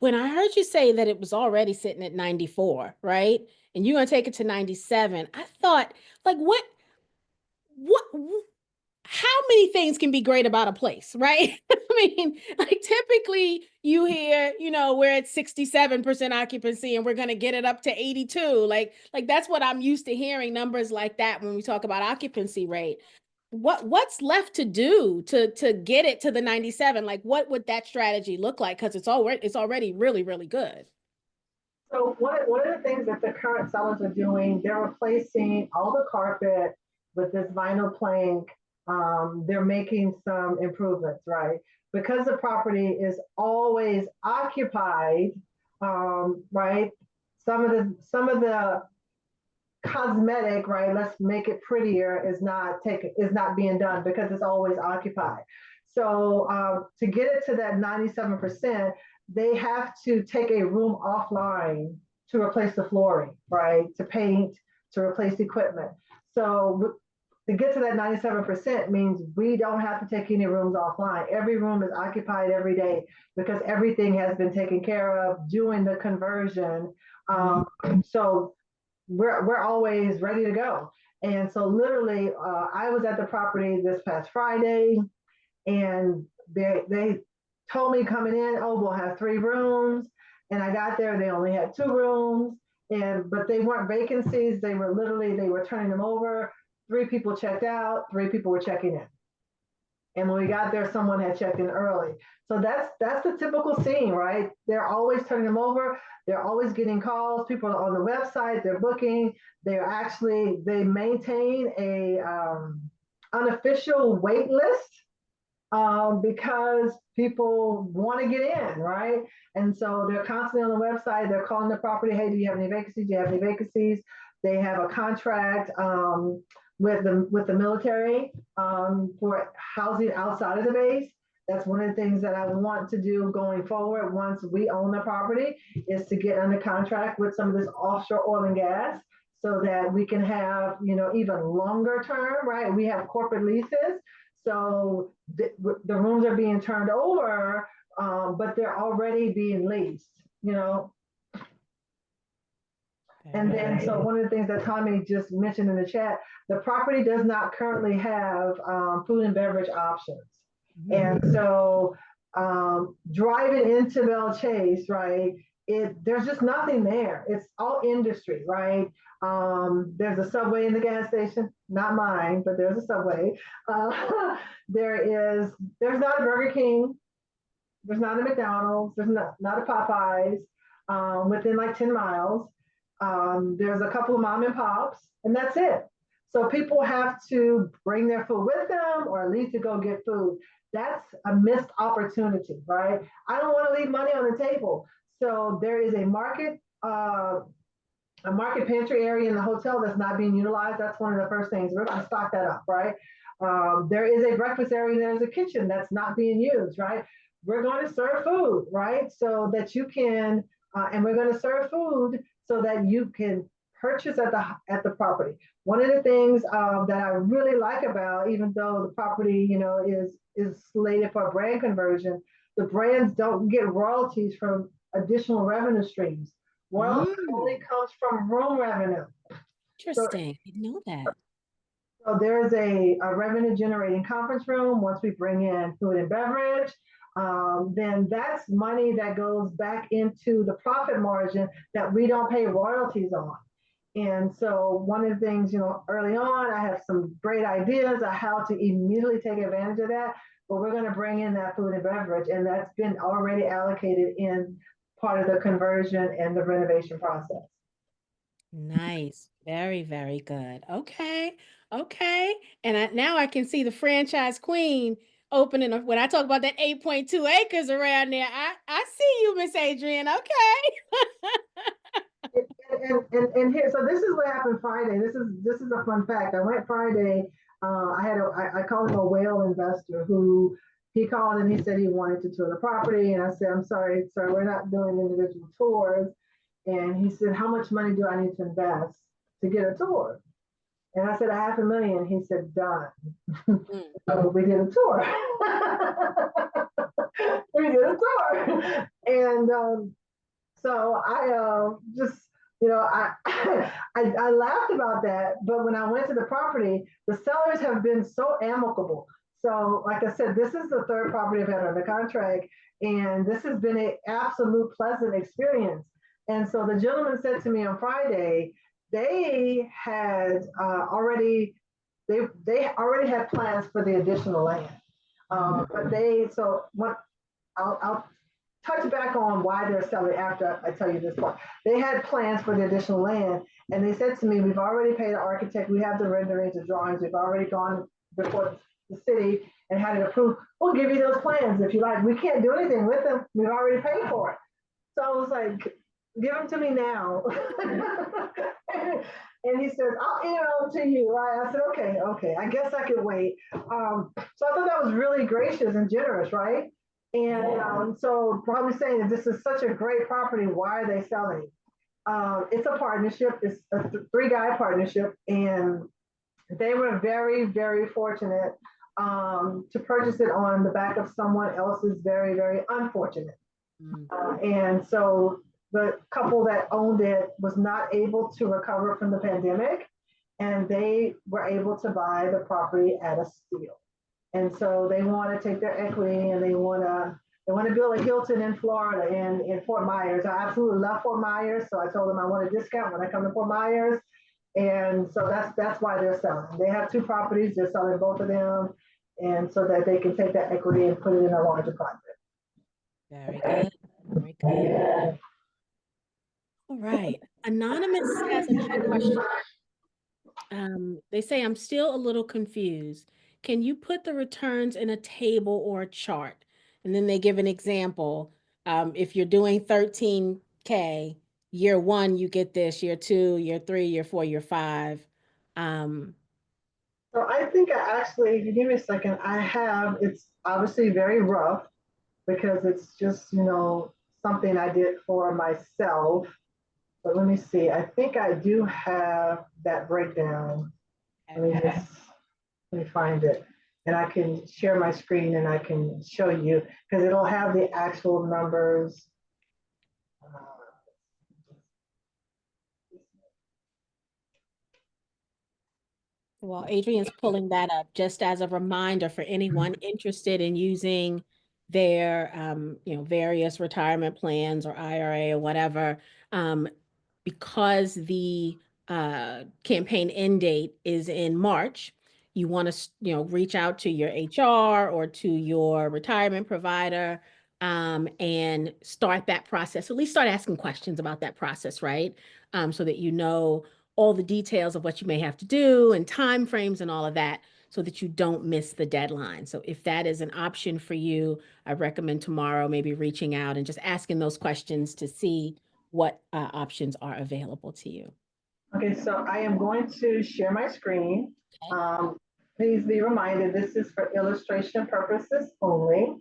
When I heard you say that it was already sitting at 94, right? And you're going to take it to 97, I thought, like, what, how many things can be great about a place, right? I mean, like typically you hear, we're at 67% occupancy and we're going to get it up to 82. Like that's what I'm used to hearing, numbers like that when we talk about occupancy rate. What's left to do to get it to the 97? Like what would that strategy look like? Because it's already really, really good. So one of the things that the current sellers are doing, they're replacing all the carpet with this vinyl plank. They're making some improvements, right? Because the property is always occupied, right? Some of the cosmetic, right? Let's make it prettier is not being done because it's always occupied. So to get it to that 97%, they have to take a room offline to replace the flooring, right? To paint, to replace equipment. So to get to that 97% means we don't have to take any rooms offline. Every room is occupied every day because everything has been taken care of doing the conversion. So we're always ready to go. And so literally, I was at the property this past Friday, and they told me coming in, oh, we'll have 3 rooms. And I got there, they only had 2 rooms, but they weren't vacancies. They were turning them over. 3 people checked out, 3 people were checking in. And when we got there, someone had checked in early. So that's the typical scene, right? They're always turning them over. They're always getting calls. People are on the website, they're booking. They maintain a unofficial wait list because people want to get in, right? And so they're constantly on the website. They're calling the property, hey, do you have any vacancies? Do you have any vacancies? They have a contract with the military for housing outside of the base. That's one of the things that I want to do going forward once we own the property is to get under contract with some of this offshore oil and gas so that we can have, even longer term, right? We have corporate leases. So the rooms are being turned over, but they're already being leased, And then, so one of the things that Tommy just mentioned in the chat, the property does not currently have food and beverage options. And so driving into Belle Chase, right, there's just nothing there. It's all industry, right? There's a Subway in the gas station, not mine, but there's a Subway. There's not a Burger King. there's not a McDonald's, there's not a Popeyes within like 10 miles. There's a couple of mom and pops, and that's it. So people have to bring their food with them or leave to go get food. That's a missed opportunity, right? I don't want to leave money on the table. So there is a market pantry area in the hotel that's not being utilized. That's one of the first things. We're going to stock that up, right? There is a breakfast area and there's a kitchen that's not being used, right? We're going to serve food, right? So that you can, and we're going to serve food so that you can purchase at the property. One of the things that I really like about, even though the property, is slated for a brand conversion, the brands don't get royalties from additional revenue streams. Royalty only comes from room revenue. Interesting. I didn't know that. So there's a revenue generating conference room. Once we bring in food and beverage, then that's money that goes back into the profit margin that we don't pay royalties on. And so one of the things, early on, I have some great ideas on how to immediately take advantage of that, but we're going to bring in that food and beverage, and that's been already allocated in part of the conversion and the renovation process. Nice. Very, very good. Okay. Okay. And now I can see the franchise queen opening up. When I talk about that 8.2 acres around there, I see you, Miss Adrian. Okay. And here, so this is what happened Friday. This is a fun fact. I went Friday. I called him a whale investor who he called and he said he wanted to tour the property. And I said, I'm sorry, sir, we're not doing individual tours. And he said, how much money do I need to invest to get a tour? And I said, $500,000. He said, done. So we did a tour. We did a tour. And so I just, I laughed about that. But when I went to the property, the sellers have been so amicable. So, like I said, this is the third property I've had under contract, and this has been an absolute pleasant experience. And so the gentleman said to me on Friday, they had they already had plans for the additional land. But I'll touch back on why they're selling after I tell you this part. They had plans for the additional land, and they said to me, we've already paid the architect, we have the renderings, the drawings, we've already gone before the city and had it approved. We'll give you those plans if you like. We can't do anything with them. We've already paid for it. So I was like, give them to me now. And he says, I'll email them to you. I said, okay, I guess I could wait. So I thought that was really gracious and generous, right? And so probably saying that this is such a great property, why are they selling? It's a partnership. It's a three-guy partnership, and they were very, very fortunate to purchase it on the back of someone else's very, very unfortunate. And so the couple that owned it was not able to recover from the pandemic, and they were able to buy the property at a steal. And so they want to take their equity and they want to build a Hilton in Florida in Fort Myers. I absolutely love Fort Myers, so I told them I want a discount when I come to Fort Myers. And so that's why they're selling. They have two properties, they're selling both of them, and so that they can take that equity and put it in a larger project. Very good. Very good. All right. Anonymous has another question. They say, I'm still a little confused. Can you put the returns in a table or a chart? And then they give an example. If you're doing 13K, year one, you get this, year two, year three, year four, year five. So I think if you give me a second, it's obviously very rough because it's just, something I did for myself. But let me see. I think I do have that breakdown. Let me find it. And I can share my screen and I can show you because it'll have the actual numbers. Well, Adrian's pulling that up just as a reminder for anyone interested in using their, various retirement plans or IRA or whatever, because the campaign end date is in March. You want to, reach out to your HR or to your retirement provider and start that process. At least start asking questions about that process, right? So that you know all the details of what you may have to do and time frames and all of that so that you don't miss the deadline. So if that is an option for you, I recommend tomorrow maybe reaching out and just asking those questions to see what options are available to you. Okay, so I am going to share my screen. Okay. Please be reminded, this is for illustration purposes only.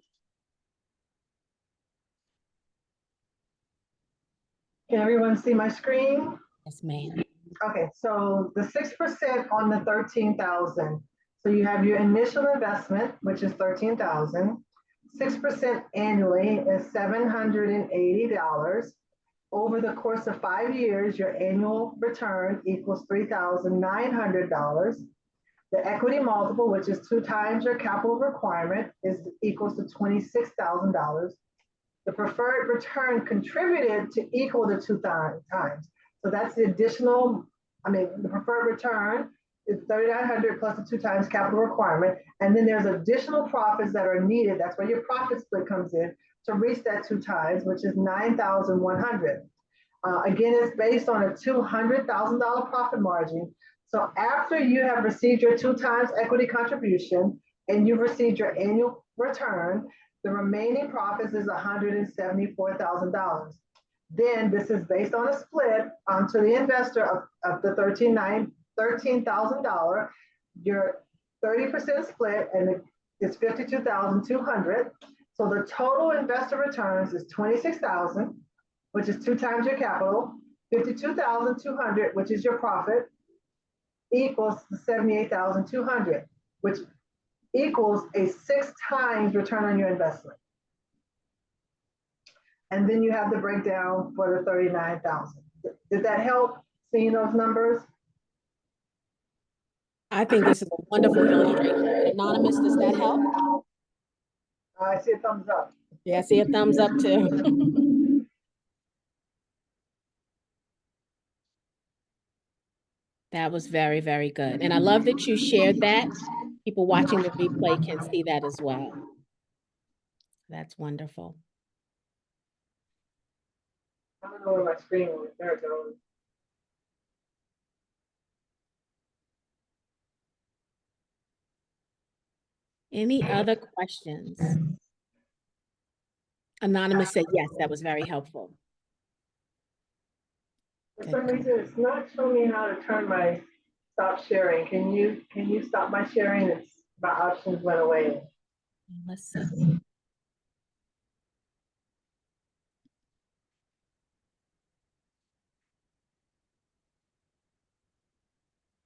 Can everyone see my screen? Yes, ma'am. Okay, so the 6% on the 13,000. So you have your initial investment, which is 13,000. 6% annually is $780. Over the course of 5 years, your annual return equals $3,900. The equity multiple, which is 2 times your capital requirement, is equals to $26,000. The preferred return contributed to equal to 2 times. So that's the additional, the preferred return is 3,900 plus the 2 times capital requirement. And then there's additional profits that are needed. That's where your profit split comes in to reach that 2 times, which is 9,100. Again, it's based on a $200,000 profit margin. So after you have received your 2 times equity contribution and you've received your annual return, the remaining profits is $174,000. Then this is based on a split to the investor of the $13,000. Your 30% split, and it's 52,200. So the total investor returns is 26,000, which is 2 times your capital, 52,200, which is your profit, equals 78,200, which equals a 6 times return on your investment. And then you have the breakdown for the 39,000. Did that help seeing those numbers? I think this is a wonderful illustration. Anonymous, does that help? I see a thumbs up. Yeah, I see a thumbs up too. That was very, very good. And I love that you shared that. People watching the replay can see that as well. That's wonderful. I don't know where my screen was. There it goes. Any other questions? Anonymous said, yes, that was very helpful. For some reason, it's not showing me how to turn my stop sharing. Can you stop my sharing? It's my options went away. Let's see.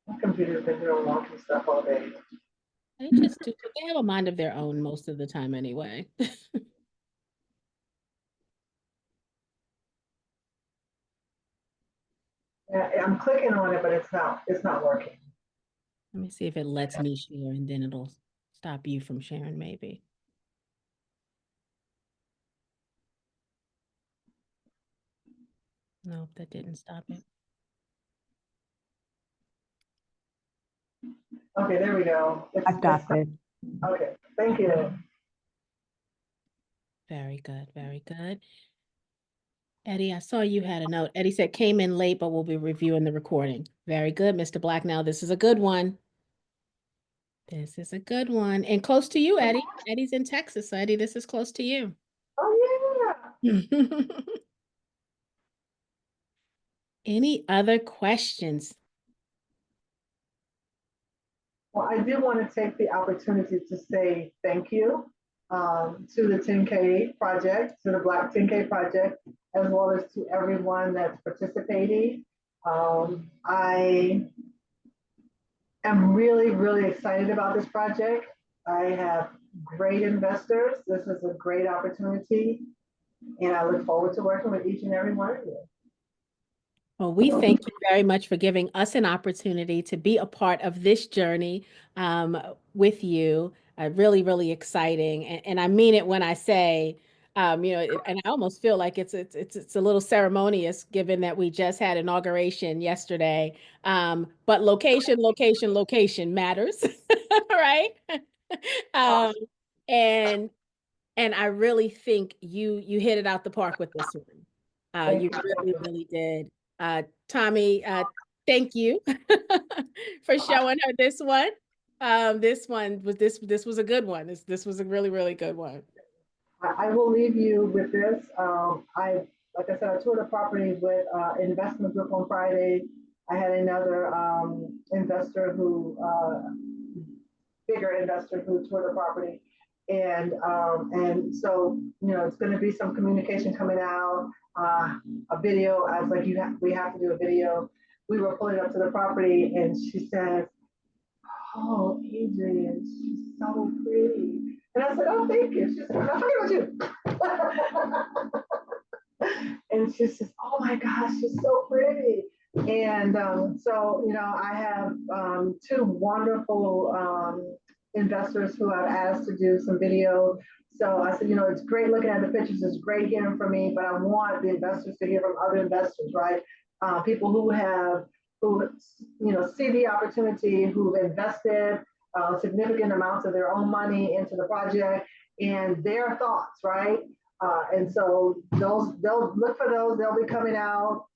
My computer's been doing wonky stuff all day. They just do, they have a mind of their own most of the time anyway. Yeah, I'm clicking on it, but it's not working. Let me see if it lets me share and then it'll stop you from sharing maybe. Nope, that didn't stop it. Okay, there we go. I stopped it. Okay, thank you. Very good, very good. Eddie, I saw you had a note. Eddie said came in late, but we'll be reviewing the recording. Very good, Mr. Black. Now this is a good one. This is a good one. And close to you, Eddie. Eddie's in Texas, so Eddie, this is close to you. Oh yeah. Any other questions? Well, I do want to take the opportunity to say thank you to the 10K project, to the Black 10K project, as well as to everyone that's participating. I am really, really excited about this project. I have great investors. This is a great opportunity, and I look forward to working with each and every one of you. Well, we thank you very much for giving us an opportunity to be a part of this journey with you. Really, really exciting. And I mean it when I say, and I almost feel like it's a little ceremonious given that we just had inauguration yesterday. But location matters, right? And And I really think you hit it out the park with this one. Thank You you. really, really did. Tommy, thank you for showing her this one. This was a good one. This was a really, really good one. I will leave you with this. Like I said, I toured the property with investment group on Friday. I had another investor bigger investor who toured the property. And so, it's going to be some communication coming out, a video. I was like, we have to do a video. We were pulling up to the property and she says, "Oh, Adrian, she's so pretty." And I said, "Oh, thank you." She said, "I'm not talking about you." And she says, "Oh my gosh, she's so pretty." And so, I have two wonderful investors who I've asked to do some video. So I said, it's great looking at the pictures, it's great hearing from me, but I want the investors to hear from other investors, right? People who see the opportunity, who've invested significant amounts of their own money into the project and their thoughts, right? And so they'll look for those. They'll be coming out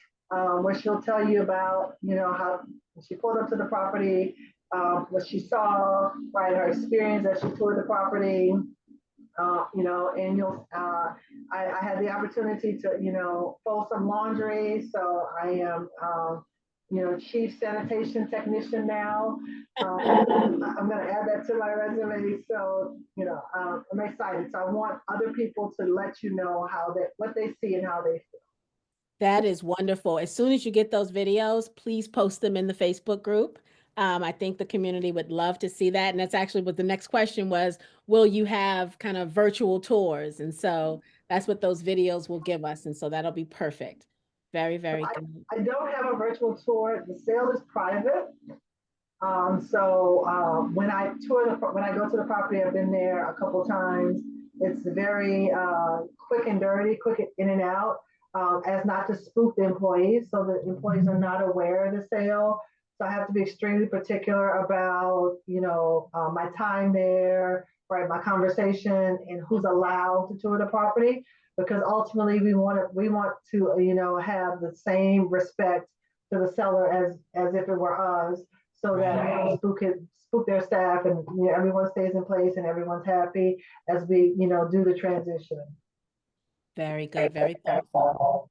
where she'll tell you about, how she pulled up to the property, what she saw, right, her experience as she toured the property. And I had the opportunity to, fold some laundry. So I am, chief sanitation technician now. I'm going to add that to my resume. So, I'm excited. So I want other people to let you know what they see and how they feel. That is wonderful. As soon as you get those videos, please post them in the Facebook group. I think the community would love to see that. And that's actually what the next question was, will you have kind of virtual tours? And so that's what those videos will give us. And so that'll be perfect. Very, So very good. I don't have a virtual tour. The sale is private. When when I go to the property, I've been there a couple times. It's very quick and dirty, quick in and out, as not to spook the employees, so the employees are not aware of the sale. So I have to be extremely particular about, my time there, right, my conversation, and who's allowed to tour the property, because ultimately we want to have the same respect to the seller as if it were us, so that we don't spook their staff, and everyone stays in place and everyone's happy as we do the transition. Very good. Very thoughtful.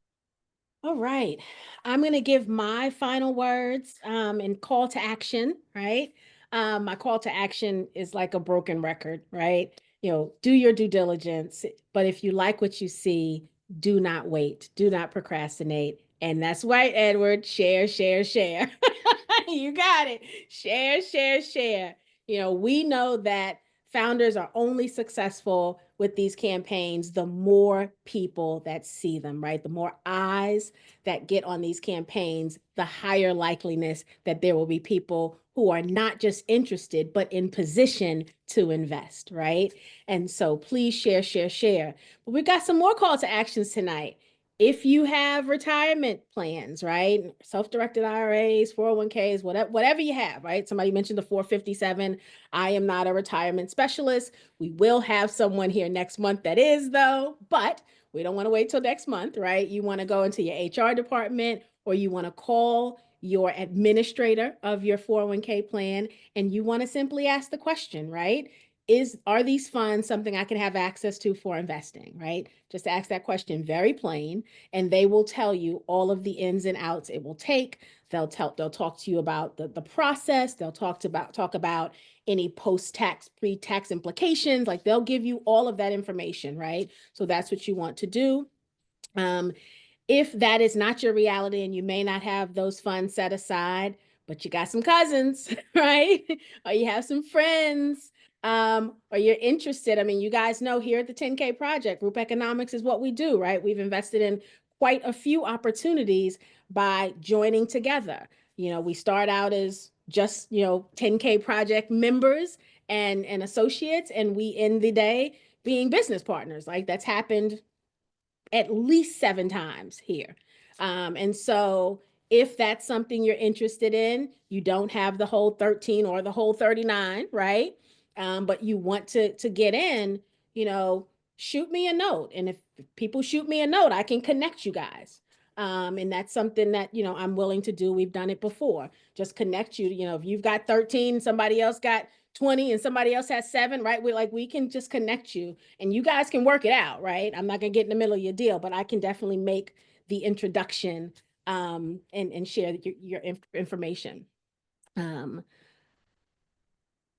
All right. I'm going to give my final words and call to action, right? My call to action is like a broken record, right? Do your due diligence, but if you like what you see, do not wait, do not procrastinate. And that's right, Edward. Share, share, share. You got it. Share, share, share. We know that founders are only successful with these campaigns the more people that see them, right? The more eyes that get on these campaigns, the higher likeliness that there will be people who are not just interested, but in position to invest, right? And so please share, share, share. But we've got some more call to actions tonight. If you have retirement plans, right? Self-directed IRAs, 401ks, whatever you have, right? Somebody mentioned the 457. I am not a retirement specialist. We will have someone here next month that is, though, but we don't want to wait till next month, right? You want to go into your HR department, or you want to call your administrator of your 401k plan, and you want to simply ask the question, right? Are these funds something I can have access to for investing, right? Just ask that question, very plain, and they will tell you all of the ins and outs it will take. They'll talk to you about the process. They'll talk about any post-tax, pre-tax implications. Like, they'll give you all of that information, right? So that's what you want to do. If that is not your reality and you may not have those funds set aside, but you got some cousins, right? Or you have some friends, or you're interested. I mean, you guys know here at the 10K Project, Group Economics is what we do, right? We've invested in quite a few opportunities by joining together. We start out as just, 10K Project members and associates, and we end the day being business partners. Like, that's happened at least 7 times here. And so if that's something you're interested in, you don't have the whole 13 or the whole 39, right? But you want to get in, shoot me a note. And if people shoot me a note, I can connect you guys. And that's something that, you know, I'm willing to do. We've done it before. Just connect you. You know, if you've got 13, somebody else got 20 and somebody else has 7, right? We can just connect you and you guys can work it out, right? I'm not gonna get in the middle of your deal, but I can definitely make the introduction and share your information.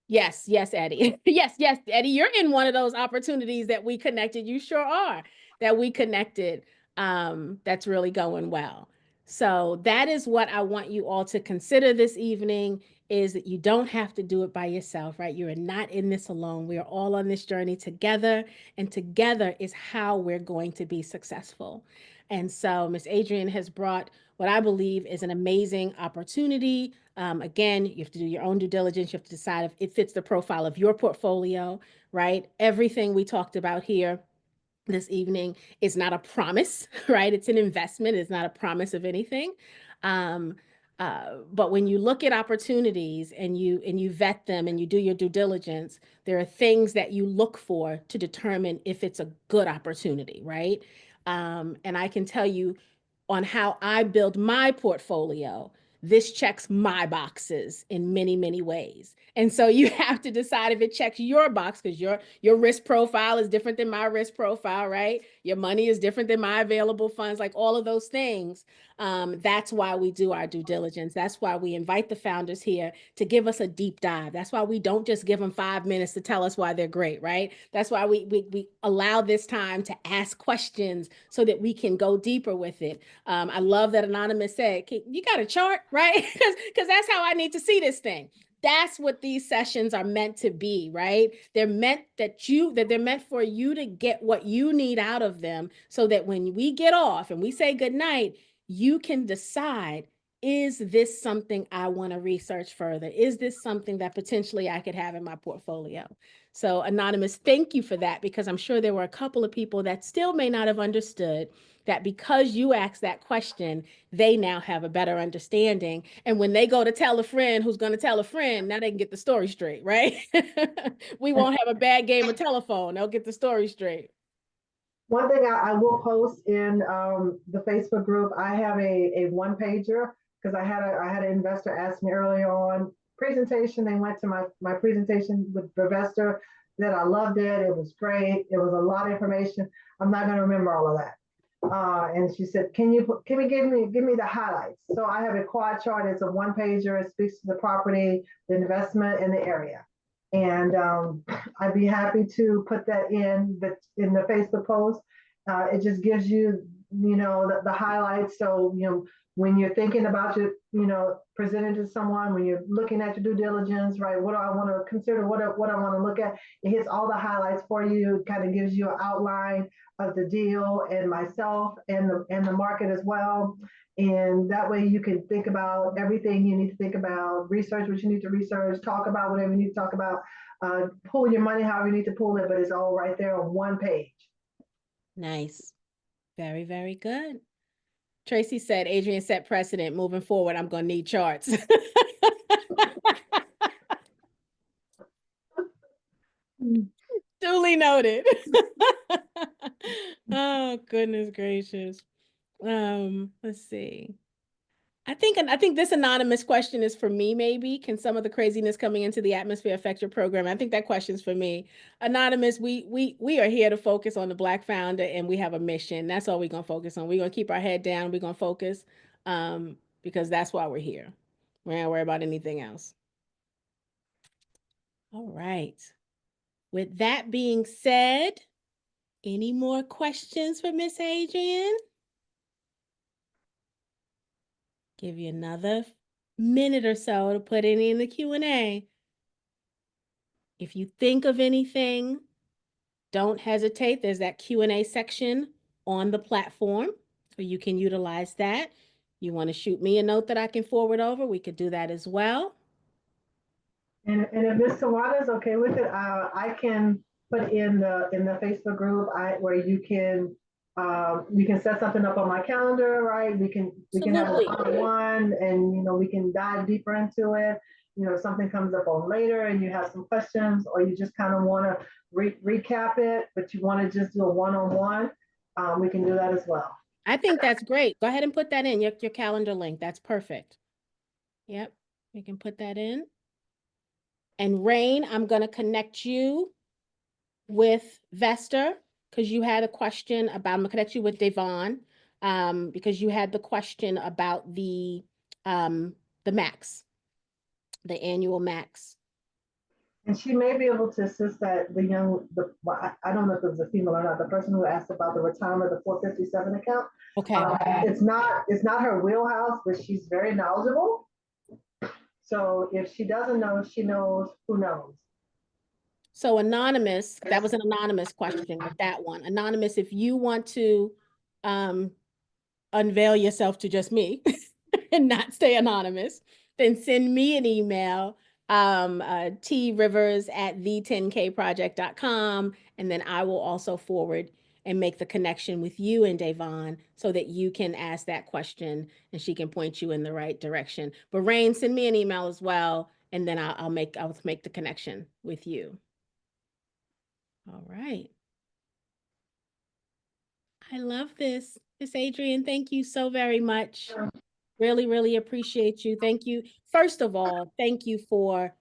Yes, yes, Eddie. Yes, yes, Eddie, you're in one of those opportunities that we connected. You sure are that we connected. That's really going well. So that is what I want you all to consider this evening is that you don't have to do it by yourself, right? You are not in this alone. We are all on this journey together, and together is how we're going to be successful. And so Miss Adrienne has brought what I believe is an amazing opportunity. Again, you have to do your own due diligence. You have to decide if it fits the profile of your portfolio, right? Everything we talked about here this evening is not a promise, right? It's an investment. It's not a promise of anything. Um, but when you look at opportunities and you vet them and you do your due diligence, there are things that you look for to determine if it's a good opportunity, right? And I can tell you on how I build my portfolio, this checks my boxes in many, many ways. And so you have to decide if it checks your box because your risk profile is different than my risk profile, right? Your money is different than my available funds, like all of those things. That's why we do our due diligence. That's why we invite the founders here to give us a deep dive. That's why we don't just give them 5 minutes to tell us why they're great, right? That's why we allow this time to ask questions so that we can go deeper with it. I love that Anonymous said, you got a chart, right? Because that's how I need to see this thing. That's what these sessions are meant to be, right? They're meant that they're meant for you to get what you need out of them so that when we get off and we say good night, you can decide, is this something I want to research further? Is this something that potentially I could have in my portfolio? So Anonymous, thank you for that, because I'm sure there were a couple of people that still may not have understood that because you asked that question, they now have a better understanding. And when they go to tell a friend who's going to tell a friend, now they can get the story straight, right? We won't have a bad game of telephone. They'll get the story straight. One thing I will post in the Facebook group, I have a one pager because I had an investor ask me earlier on presentation. They went to my presentation with the investor that I loved it. It was great. It was a lot of information. I'm not going to remember all of that. And she said, can we give me the highlights? So I have a quad chart. It's a one pager. It speaks to the property, the investment, and the area. And I'd be happy to put that in the Facebook post. It just gives you, the highlights. So, when you're thinking about presenting to someone, when you're looking at your due diligence, right? What do I want to consider? What I want to look at? It hits all the highlights for you. It kind of gives you an outline of the deal and myself and the market as well. And that way you can think about everything you need to think about, research what you need to research, talk about whatever you need to talk about, pull your money however you need to pull it, but it's all right there on one page. Nice. Very, very good. Tracy said, Adrienne set precedent. Moving forward, I'm going to need charts. Duly noted. Oh, goodness gracious. Let's see. I think this anonymous question is for me, maybe. Can some of the craziness coming into the atmosphere affect your program? I think that question's for me. Anonymous, we are here to focus on the Black founder, and we have a mission. That's all we're gonna focus on. We're gonna keep our head down. We're gonna focus because that's why we're here. We're not worry about anything else. All right. With that being said, any more questions for Miss Adrienne? Give you another minute or so to put it in the Q&A. If you think of anything, don't hesitate. There's that Q&A section on the platform, so you can utilize that. You want to shoot me a note that I can forward over, we could do that as well. And if Ms. Tawada is okay with it, I can put in the Facebook group where you can set something up on my calendar, right? We can have a one, and we can dive deeper into it. something comes up on later and you have some questions, or you just kind of want to recap it, but you want to just do a one-on-one, we can do that as well. I think that's great. Go ahead and put that in your calendar link. That's perfect. Yep, we can put that in. And Rain, I'm going to connect you with Vester because you had a question about, I'm going to connect you with Devon because you had the question about the max, the annual max. And she may be able to assist well, I don't know if it was a female or not, the person who asked about the retirement, the 457 account. Okay. It's not her wheelhouse, but she's very knowledgeable. So if she doesn't know, she knows who knows. So anonymous, that was an anonymous question with that one. Anonymous, if you want to unveil yourself to just me and not stay anonymous, then send me an email, trivers@the10kproject.com, and then I will also forward and make the connection with you and Devon so that you can ask that question and she can point you in the right direction. But Rain, send me an email as well, and then I'll make the connection with you. All right. I love this. Miss Adrienne, thank you so very much. Really, really appreciate you. Thank you. First of all, thank you for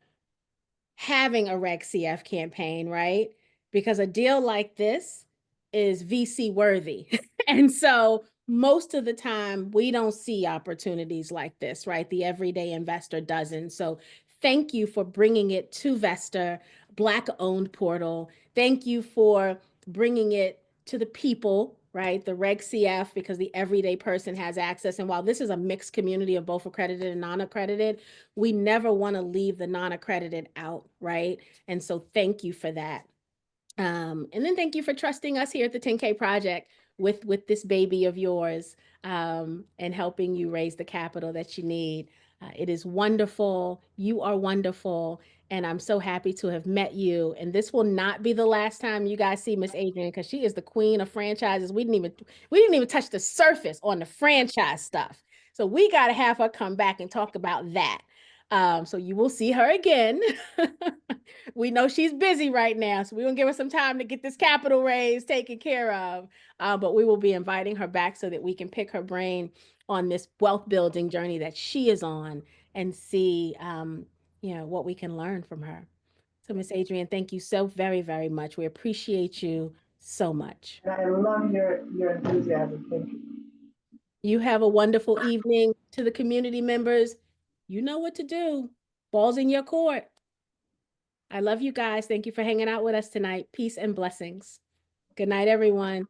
having a Reg CF campaign, right? Because a deal like this is VC worthy. And so most of the time we don't see opportunities like this, right? The everyday investor doesn't. So thank you for bringing it to Vester, Black owned portal. Thank you for bringing it to the people, right? The Reg CF, because the everyday person has access. And while this is a mixed community of both accredited and non-accredited, we never want to leave the non-accredited out, right? And so thank you for that. And then thank you for trusting us here at the 10K Project with this baby of yours and helping you raise the capital that you need. It is wonderful. You are wonderful. And I'm so happy to have met you. And this will not be the last time you guys see Miss Adrienne because she is the queen of franchises. We didn't even touch the surface on the franchise stuff. So we got to have her come back and talk about that. So you will see her again. We know she's busy right now, so we're gonna give her some time to get this capital raise taken care of. But we will be inviting her back so that we can pick her brain on this wealth building journey that she is on and see, what we can learn from her. So, Miss Adrienne, thank you so very, very much. We appreciate you so much. And I love your enthusiasm. Thank you. You have a wonderful evening. To the community members, you know what to do. Ball's in your court. I love you guys. Thank you for hanging out with us tonight. Peace and blessings. Good night, everyone.